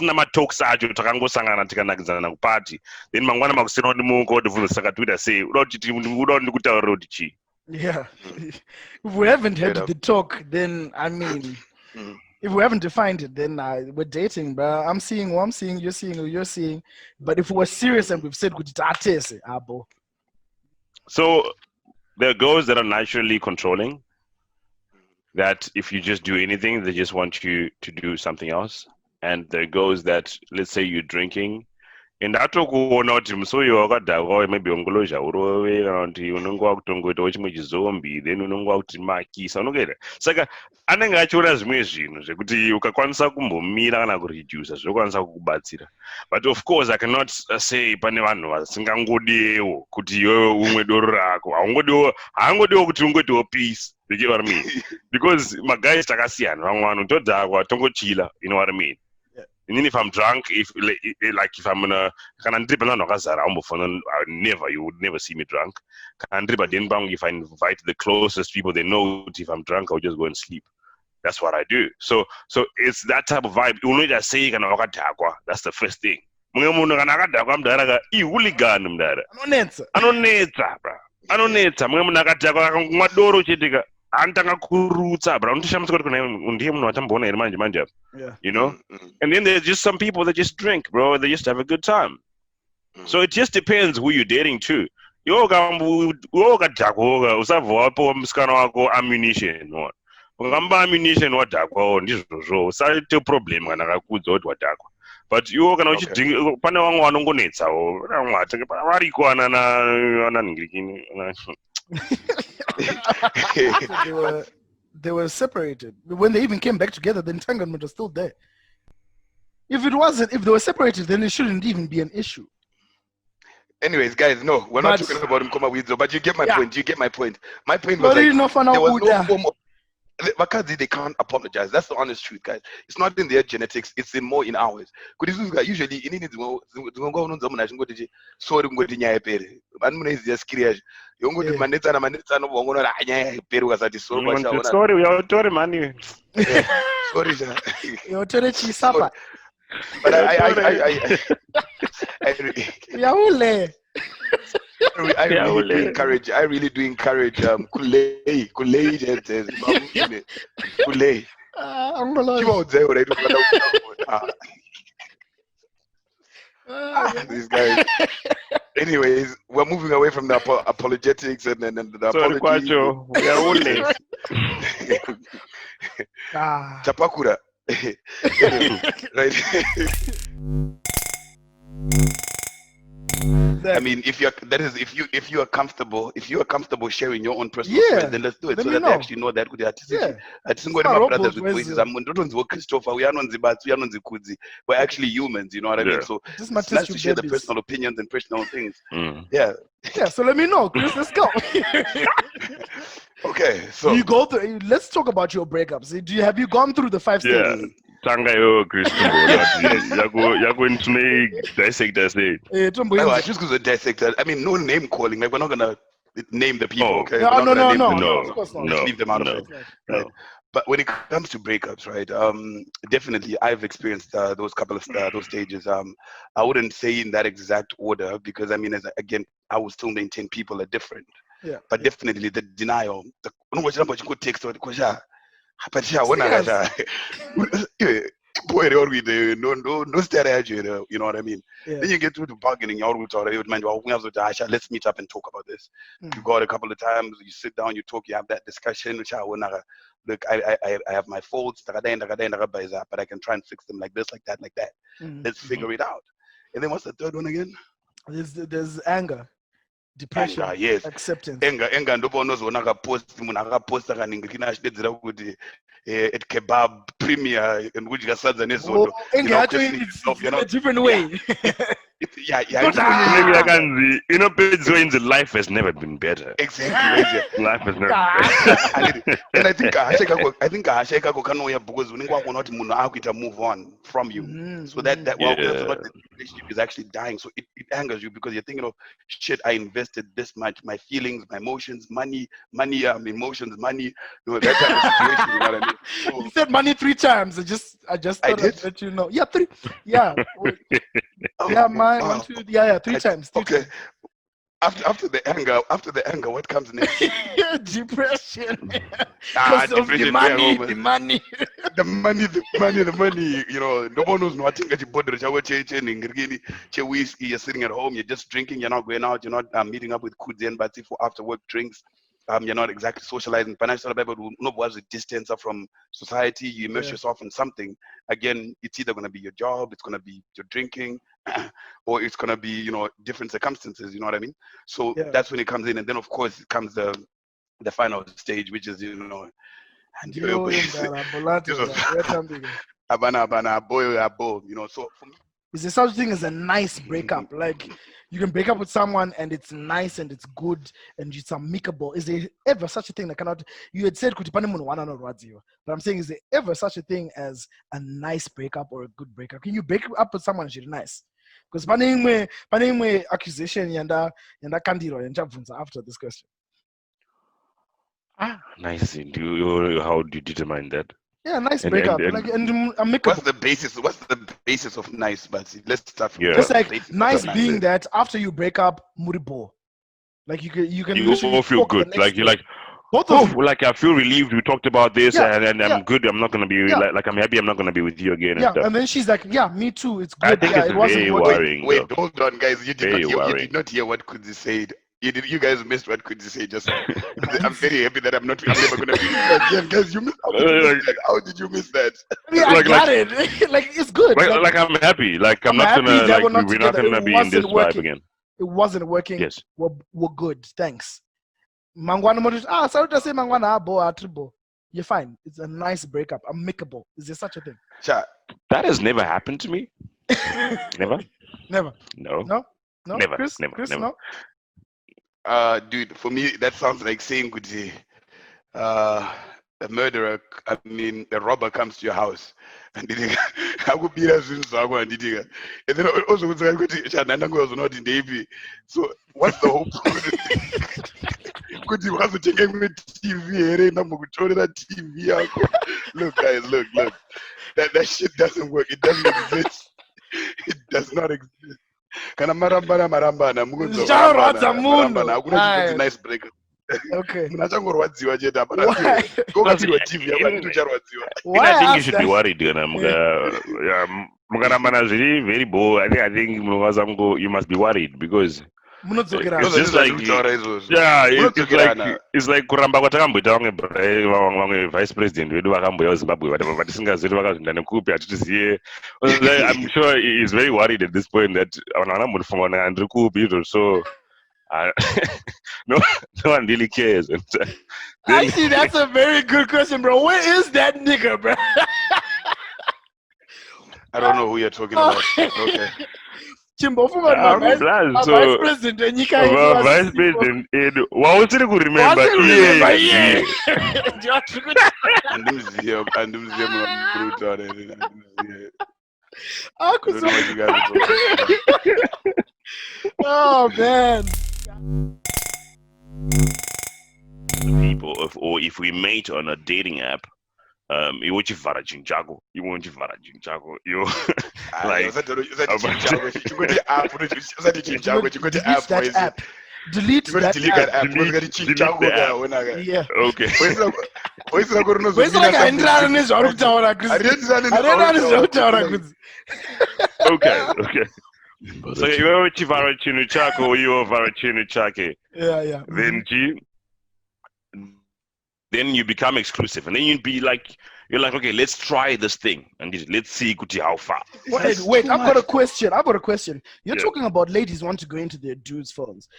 Yeah. If we haven't had the talk, then I mean, if we haven't defined it, then we're dating, bro. I'm seeing who I'm seeing, you're seeing who you're seeing. But if we're serious and we've said, so there are girls that are naturally controlling, that if you just do anything, they just want you to do something else. And there are girls that, let's say you're drinking, and that maybe ungoloja urowe auntie unongwa kutongoita chimwe then unongwa kuti makisa unogera saka anenge achiona zvimwe zvinhu zvekuti ukakwanisa kumbomira kana kureduce zvokwanisa kukubatsira. But of course I cannot say pane vanhu vasingangodiwo kuti iwewe umwe doro rako haangodiwo kuti ungoitiwo peace. You get what I mean? Because maguys takasiyana vamwe vanhu todhakwa tongochila, you know what I mean? And then if I'm drunk, if I'm gonna you would never see me drunk. But if I invite the closest people they know, if I'm drunk, I'll just go and sleep. That's what I do. So it's that type of vibe. That's the first thing. Antanga kurutsa bro, you know. And then there's just some people that just drink, bro. They just have a good time. So it just depends who you're dating too. Ammunition. Ammunition problem. But you can they were separated. When they even came back together, the entanglement was still there. If they were separated, then it shouldn't even be an issue. Anyways, guys, no, we're not talking about Nkoma Widzo, but you get my point. You get my point. My point was there was no form of Vakazi, they can't apologize. That's the honest truth, guys. It's not in their genetics, it's more in ours. Usually, in it, sorry, I'm going to Nyapere. I'm going to just curious. You're going to Maneta and Maneta, no one going to Peru as I just sorry, we are sorry, man. Sorry, sir. You're telling Chisapa. But I really do encourage Kulei. These guys. Anyways, we're moving away from the apologetics and the apology. Chapakura. Right. I mean, if you are comfortable sharing your own personal Yeah, stories, then let's do it let so me that they know. actually know that kuti Yeah. hatisingori It's not brothers robot, with where's voices. the- Ndotonziwo Christopher, we are non Zimbabwe, we are non Zikudzi. We're actually humans, you know what I mean? Yeah. So This is my it's nice test to tube share the babies. personal opinions and personal things. Mm. Yeah. Yeah, so let me know, Chris. Let's go. Okay, Do so you go through? Let's talk about your breakups. Have you gone through the 5 Yeah. stages? Tanga yo Christopher. Yago into me dissect that say. I just because of dissector. I mean, no name calling. Like we're not gonna name the people, Oh. okay? No, We're not no, gonna no, name no, them. of course not. Just leave them out of No. it, right? But when it comes to breakups, right? Definitely, I've experienced those couple of those stages. I wouldn't say in that exact order because I mean, again, I will still maintain people are different. Yeah. But definitely the denial. The text or the boy, no stare at you, you know what I mean? Yeah. Then you get through to bargaining, let's meet up and talk about this. Mm. You go out a couple of times, you sit down, you talk, you have that discussion. Look, I have my faults, but I can try and fix them like this, like that, like that. Mm. Let's figure it out. And then what's the third one again? There's anger, depression, Anger, yes. acceptance. Anger ndopo unozona munhu akaposta kaningirikina achidedzera kuti at kebab premier and kudya sadza nezondo. Anger actually it's in a different way. You know, Pedro's life has never been better. Exactly. Life has never been better. And I think kahasha ikako kanouya because unenge wakuona kuti munhu akuita move on from you. So that the relationship is actually dying. So it angers you because you're thinking of shit, I invested this much, my feelings, my emotions, money, emotions, money, that type of situation, you know what I mean? So, you said money 3 times. I just thought I'd let you know. Yeah, 3. Yeah. Yeah, mine 1, 2. Yeah, 3 times. 3 okay. times. After the anger, what comes next? Depression. Because of the money, the money. the money, you know, no one knows nothing at your whiskey, you're sitting at home, you're just drinking, you're not going out, you're not meeting up with Kudzien Bati for after work drinks. You're not exactly socializing. Financial people know what's the distance from society. You immerse yourself in something. Again, it's either going to be your job, it's going to be your drinking, or it's going to be, you know, different circumstances. You know what I mean? So that's when it comes in, and then of course it comes the final stage, which is, you know, and you know, so for me, is there such thing as a nice breakup? Like you can break up with someone and it's nice and it's good and it's amicable. Is there ever such a thing that cannot? You had said but I'm saying, is there ever such a thing as a nice breakup or a good breakup? Can you break up with someone and she's nice? Because paningwe accusation yanda kandiro after this question. Nice. How do you determine that? Yeah, nice breakup. And amicable. What's the basis of nice? But let's start from just like nice being that after you break up, muribo. Like you can all feel good. Like you're like, both of you. Like I feel relieved. We talked about this, and I'm good. I'm not gonna be like I'm happy. I'm not gonna be with you again. Yeah, and then she's like, yeah, me too. It's good. I think it's it wasn't very working. worrying. Wait, hold on, guys. You did not hear what Kudzi said. You guys missed what Kudzi said just now. I'm very happy that I'm never going to be again, guys. You missed. How did you miss that? Yeah, I got it. Like it's good. Like I'm happy. Like I'm not gonna. Like, we're not gonna be in this vibe again. It wasn't working. Yes. We're good. Thanks. Mangwana sorry to say Mangwana abo. You're fine. It's a nice breakup. Amicable. Is there such a thing? That has never happened to me. Never. Never. No. Never. Chris, never. No? Dude, for me that sounds like saying Kudzi, a murderer, a robber comes to your house and I would be as soon as I want to and then also was not in the so what's the hope? Could you have to take TV TV? Look guys, look. That shit doesn't work. It doesn't exist. It does not exist. Kana marambana nice break. Okay. I think you should be worried. Very bold. I think you must be worried because Munotsokerana. It's just like yeah, it's like kuramba kwatakamboita vamwe vice president vedu vakambouya kuZimbabwe vatisingazivi vakazvinda nekupi hatitiziye. I'm sure he's very worried at this point that vanhu vanambofunga kuti ndiri kupi izvo, so no one really cares. Actually, that's a very good question, bro. Where is that nigga, bro? I don't know who you're talking about. Okay. Chimbo vice president enyika vice president edu wausiri kuremember iye. Andimziye brutal. Oh man. People, if we mate on a dating app, you want to vara chinchako, you like delete that app. Yeah. Okay. Okay. So you want to vara chinchako, you vara chinchake. Yeah. Then you become exclusive, and then you're like, okay, let's try this thing, and let's see how far. Wait, I've got a question. You're talking about ladies want to go into their dudes' phones.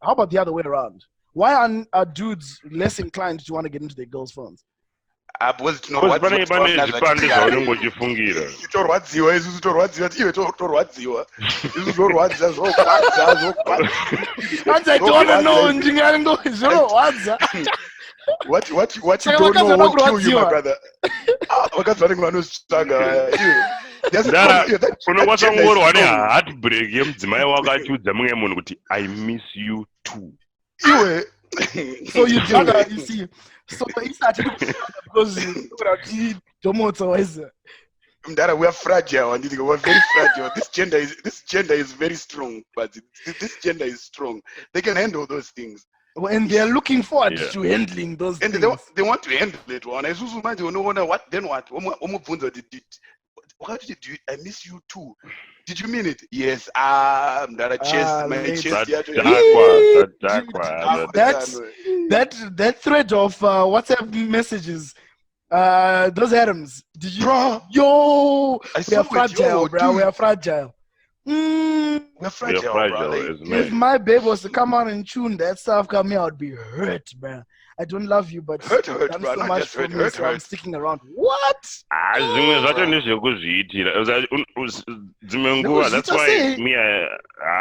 How about the other way around? Why are dudes less inclined to want to get into their girls' phones? What you don't know won't kill you, my brother. I miss you too. So you see. So he started because we are fragile, and we're very fragile. This gender is very strong, but this gender is strong. They can handle those things. And they're looking forward to handling those things. They want to handle it. What then? What did you do? I miss you too. Did you mean it? Yes. That thread of WhatsApp messages. Those atoms. Did you? Bro, yo, we are fragile, bro. We are fragile. We're fragile, bro. If my babe was to come out and tune that stuff, I would be hurt, man. I don't love you, but hurt, so bro. much for me, so I'm sticking around. What? That's why me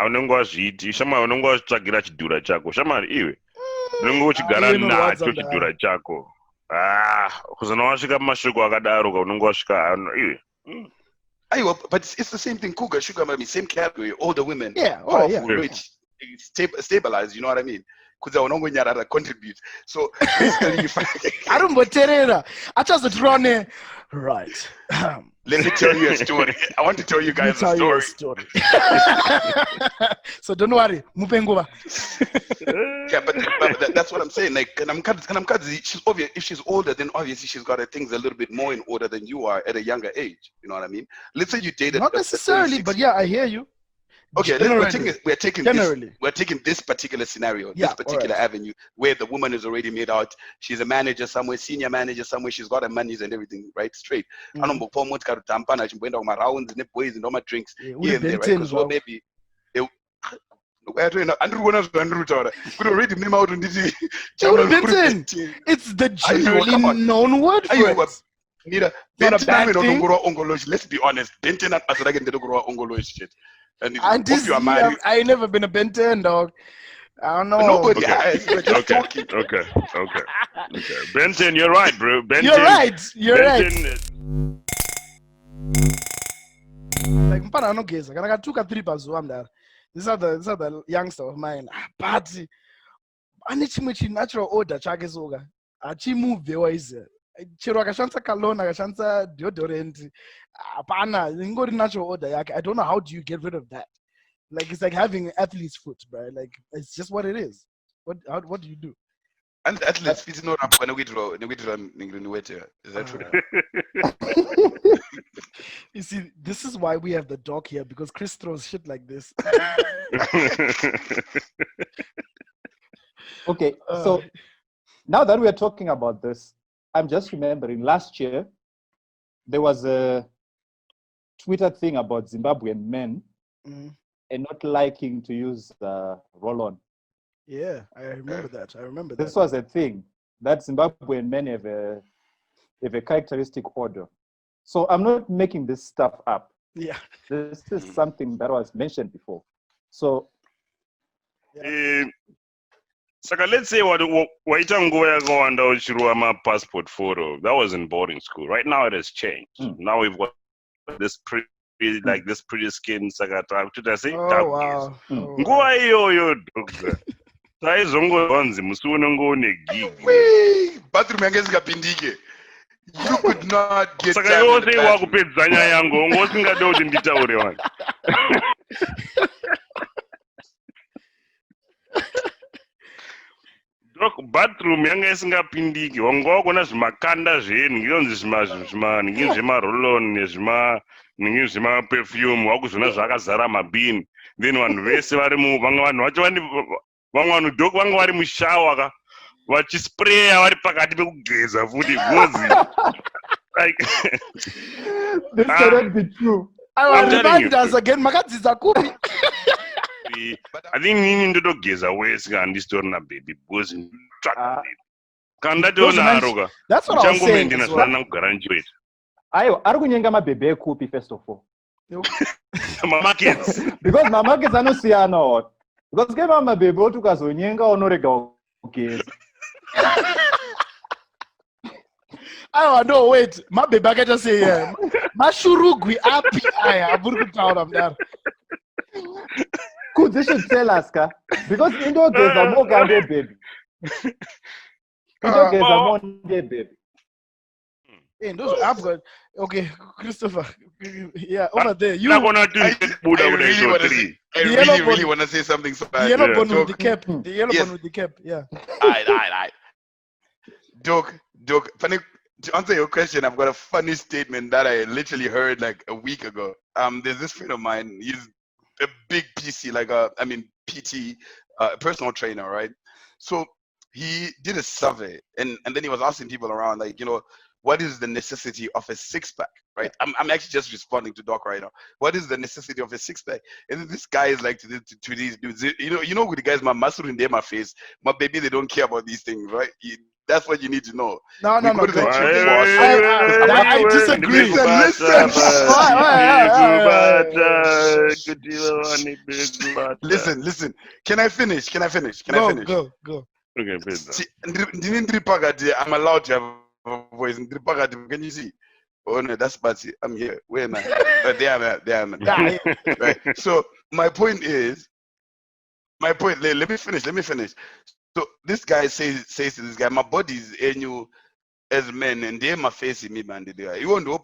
unongoa zviti shama unongoa chitsvagira chidhura chako shamari iwe unongoa uchigara nacho chidhura chako kuzona wasvika mumasviko akadaro unongoa wasvika iwe. But it's the same thing. Cougar, sugar mommy, same category. Older women, powerful, rich, stabilized. You know what I mean? Because I don't to contribute. So basically, I don't want to. I just run it. Right. Let me tell you a story. I want to tell you guys a story. So don't worry, Mupengova. Yeah, but that's what I'm saying. Like, she's obvious. If she's older, then obviously she's got her things a little bit more in order than you are at a younger age. You know what I mean? Let's say you dated. Not necessarily, but yeah, I hear you. Okay, we're taking this particular scenario, this particular avenue where the woman is already made out. She's a manager somewhere, senior manager somewhere. She's got her monies and everything, right? Straight. I don't know my rounds and boys and all my drinks here and there, right? Because maybe it's the generally known word for it. Not a bad thing. Let's be honest. And I ain't never been a Benton, dog. I don't know. Nobody has. Okay. Benton, you're right, bro. Benton, you're right. Like mpana anogeza kana katuka 3 pazuva mdara. These are the youngster of mine. But ane chimwe natural order chake soka. Achimuvewa ize. Chero akashandisa cologne, akashandisa deodorant. Apana, ingori natural order yake. I don't know how do you get rid of that. Like it's like having athlete's foot, bro. Like it's just what it is. What do you do? And at least it's not up when we draw Is that true? You see, this is why we have the doc here, because Chris throws shit like this. Okay, so now that we are talking about this, I'm just remembering last year there was a Twitter thing about Zimbabwean men and not liking to use roll-on. Yeah, I remember that. This was a thing that Zimbabwean men have a characteristic order. So I'm not making this stuff up. Yeah. This is something that was mentioned before. So Saka, let's say waita nguva yakawanda uchirwa ma passport photo. That was in boarding school. Right now it has changed. Now we've got this pretty skin. Saka say wow. Nguva iyoyo doctor. Taizongonzi musi unongone gig. Bathroom yange isingapindike. You could not get Saka yose wakupedzanya yangu ngosingade kuti nditaure wani. Bathroom yanga isingapindiki wanga wakona zvimakanda zvenhu nginonzi zvimarolon nezvima perfume wakuzviona zvakazara mabini then vanhu vese vari vamwe vanhu vacho vamwe vanhu doko vanga vari mushawa vachispreya vari pakati pekugeza futi gozi like this cannot be true. I remind us again makadzidza kupi. I think nini ndotogeza wese kana ndisitorina baby because kana ndatonaroka uchangomendina zvanana kugara ndichiweta aiwa ari kunyenga mabhebhe ekupi first of all mamarkets because mamarkets anosiyana what because kema mabhebhe oti ukazonyenga unorega kugeza aiwa no wait mabhebhe akaita sei mashurugwi api aya aburi kutaura mudaro. Could they should tell us, because Indo gets a more gande baby. Indo gets a more baby. Hey, those I've got okay, Christopher. Yeah, over there. You. I really want to say something so bad. The yellow one with the cap. The yellow one with the cap. Yeah. Alright. Doc. Funny. To answer your question, I've got a funny statement that I literally heard like a week ago. There's this friend of mine. He's a big PC, PT, personal trainer, right? So he did a survey and then he was asking people around, like, what is the necessity of a six-pack, right? I'm actually just responding to Doc right now. What is the necessity of a six-pack? And then this guy is like to these dudes, the guys, my muscle in my face, my baby, they don't care about these things, right? That's what you need to know. No. I disagree. Listen. Can I finish? Go. Okay, please. I'm allowed to have a voice. Can you see? Oh no, that's Patsy. I'm here. Where am I? There. Right. So my point. Let me finish. So this guy says to this guy, my body is new as men, and they're my face in me, man. You want to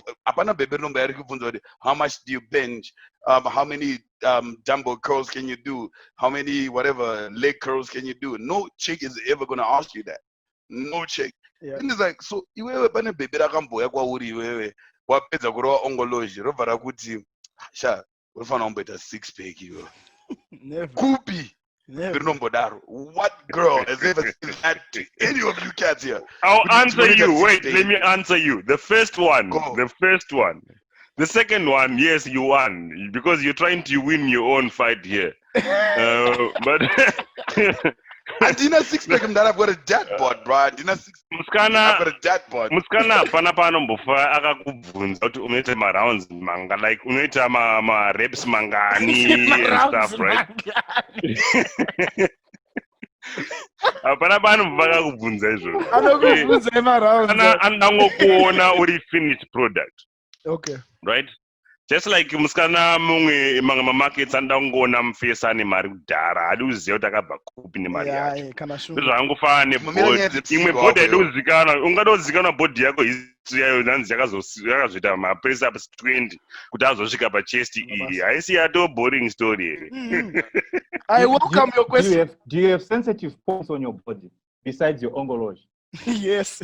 how much do you bench? How many jumbo curls can you do? How many whatever leg curls can you do? No chick is ever gonna ask you that. No chick. Yeah. And it's like, so you ever been a baby that can boy what pizza grow ongoloji rovara kuti sha we found better six-pack you. Never. Kupi. What girl has ever seen that to any of you cats here? I'll answer you. Wait, let me answer you. The first one. The second one, yes, you won because you're trying to win your own fight here. But I didn't six-pack him that I've got a dad bod, bro. I didn't six-pack. I've got a dad bod. Muskana pano mbofa akakubvunza kuti unoita ma rounds manga, like unoita ma reps mangani and stuff, right? Apana pano mbofa akakubvunza izvo. Anokubvunza ma rounds. Andangokuona uri finished product. Okay. Right? Just like muskana mumwe manga markets andangoona mufesi ane mari kudhara hadi uziva kuti akabva kupi nemari yacho. Zvangofana nebhodhi. Imwe bhodhi haidi kuzikanwa. Ungada kuzikanwa bhodhi yako history yayo nanzi yakazoita mapress ups 20 kuti azosvika pachest iyi. Haisi yato boring story here. I welcome your question. Do you have sensitive points on your body? besides your ongology. Yes.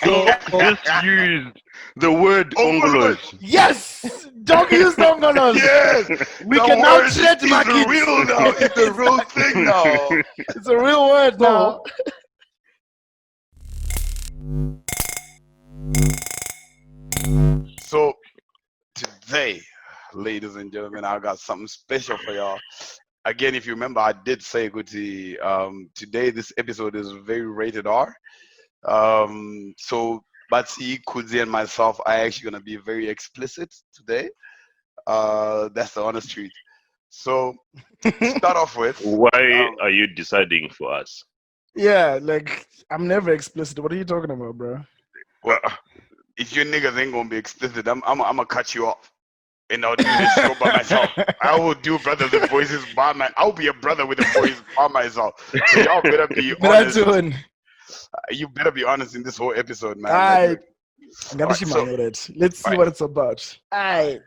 So just use the word ongology. Yes. Don't use dongolos. Yes, We the can now word trademark is it. real now. It's a real thing now. It's a real word now. So today, ladies and gentlemen, I got something special for y'all. Again, if you remember, I did say Guti, today this episode is very rated R. So Batsi, Kudzi, and myself are actually gonna be very explicit today. That's the honest truth. So to start off with, Why are you deciding for us? Yeah, like I'm never explicit. What are you talking about, bro? well, if you niggas ain't gonna be explicit, I'm gonna cut you off. And I'll do this show by myself. I will do brothers with voices by I'll be a brother with a voice by myself. So y'all better be honest. You better be honest in this whole episode, man. Alright. Alright, so- Let's see right. what it's about. Alright.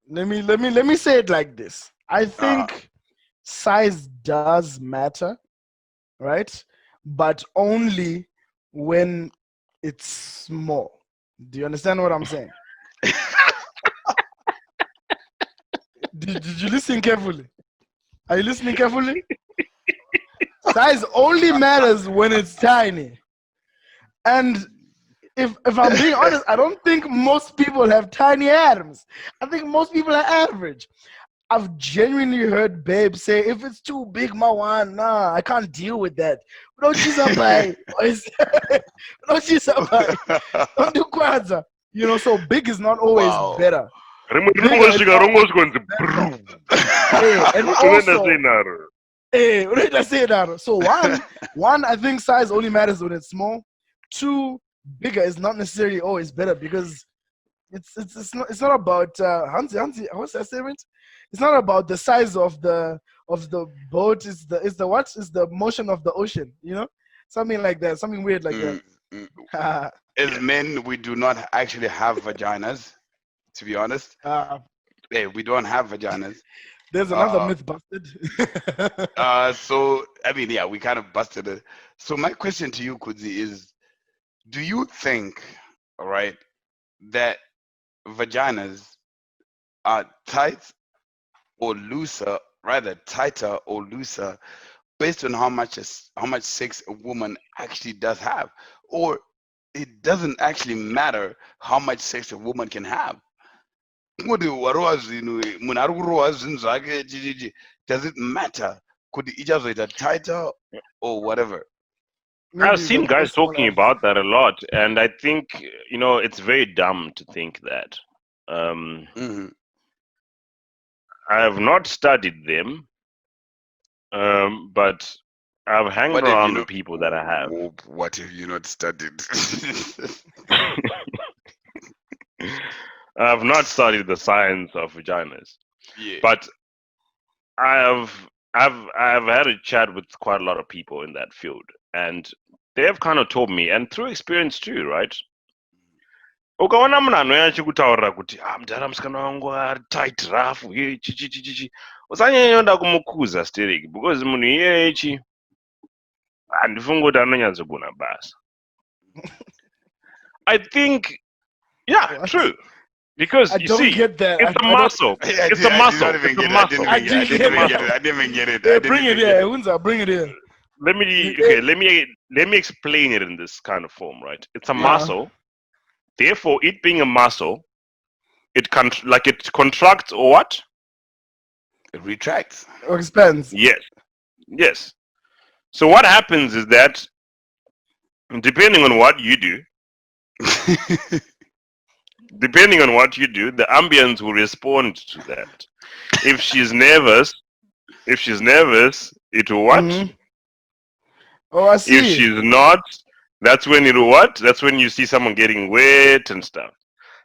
Let me say it like this. I think size does matter, right? But only when it's small. Do you understand what I'm saying? Did you listen carefully? Are you listening carefully? Size only matters when it's tiny. And if I'm being honest, I don't think most people have tiny arms. I think most people are average. I've genuinely heard babes say, if it's too big, my one, nah, I can't deal with that. Don't use a buy. Don't use a buy. Don't do kwanza. You know, so big is not always better. Hey, and also, hey, let's say that. So one, I think size only matters when it's small. Two, bigger is not necessarily always better because it's not about Hansi. What's that statement? It's not about the size of the boat. It's the motion of the ocean. You know, something like that. Something weird like that. As men, we do not actually have vaginas. To be honest, hey, we don't have vaginas. There's another myth busted. So I mean, yeah, we kind of busted it. So my question to you, Kudzi, is: do you think, all right, that vaginas are tight or looser, rather tighter or looser, based on how much sex a woman actually does have, or it doesn't actually matter how much sex a woman can have? Does it matter? Could each other tighter or whatever? I've seen guys talking about that a lot, and I think it's very dumb to think that. I have not studied them, but I've hanged around with people that I have. What have you not studied? I have not studied the science of vaginas, but I have had a chat with quite a lot of people in that field, and they have kind of told me, and through experience too, right? Ukaona munhu anouya achikutaurira kuti mudhara musikana wangu ari tight rough chichichichi usanyanya kuda kumukuza stereki because munhu iyeyechi handifungi kuti anonyatsogona basa. I think, yeah, true. Because you see, it's a muscle. It's a muscle. I didn't even get it. Bring it here, Hunza. Bring it here. Let me explain it in this kind of form, right? It's a muscle. Therefore, it being a muscle, it contracts or what? It retracts or expands. Yes. So what happens is that, depending on what you do, the ambience will respond to that. If she's nervous, it will what? Mm-hmm. Oh, I see. If she's not, that's when it will what? That's when you see someone getting wet and stuff.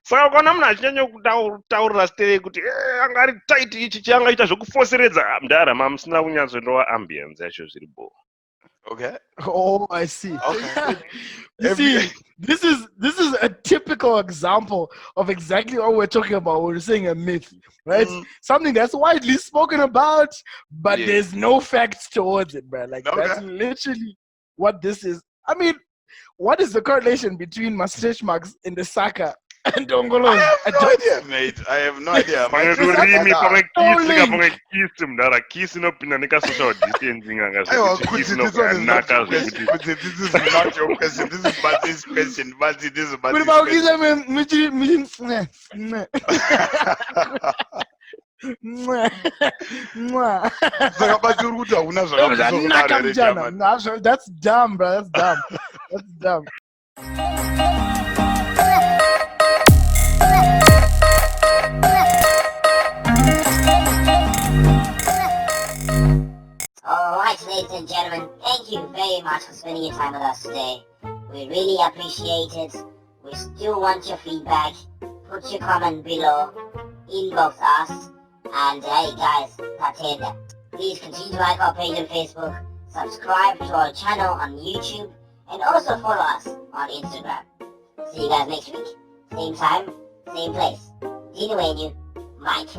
So kana munhu achinyanya kutaurira stereki kuti angari tight ichi changaita zvokufoseredza mudhara musina kunyatsondowa ambience yacho zviripo. Okay. Oh, I see. Okay. You see, this is a typical example of exactly what we're talking about when we're saying a myth, right? Something that's widely spoken about, but there's no facts towards it, bro. Like that's literally what this is. I mean, what is the correlation between mustache marks in the Saka and Dongolos? I have no idea, mate. I have no idea. Mangurimi pamekisi mdara kisi nopindanika social distancing This is not your question. This is Bazi's question. Bazi, this is Bazi's question. That's dumb, bro. That's dumb. That's dumb. Alright, ladies and gentlemen, thank you very much for spending your time with us today. We really appreciate it. We still want your feedback. Put your comment below. Inbox us. And hey guys, Tatenda, please continue to like our page on Facebook, subscribe to our channel on YouTube, and also follow us on Instagram. See you guys next week. Same time, same place. Dino and you, Mike.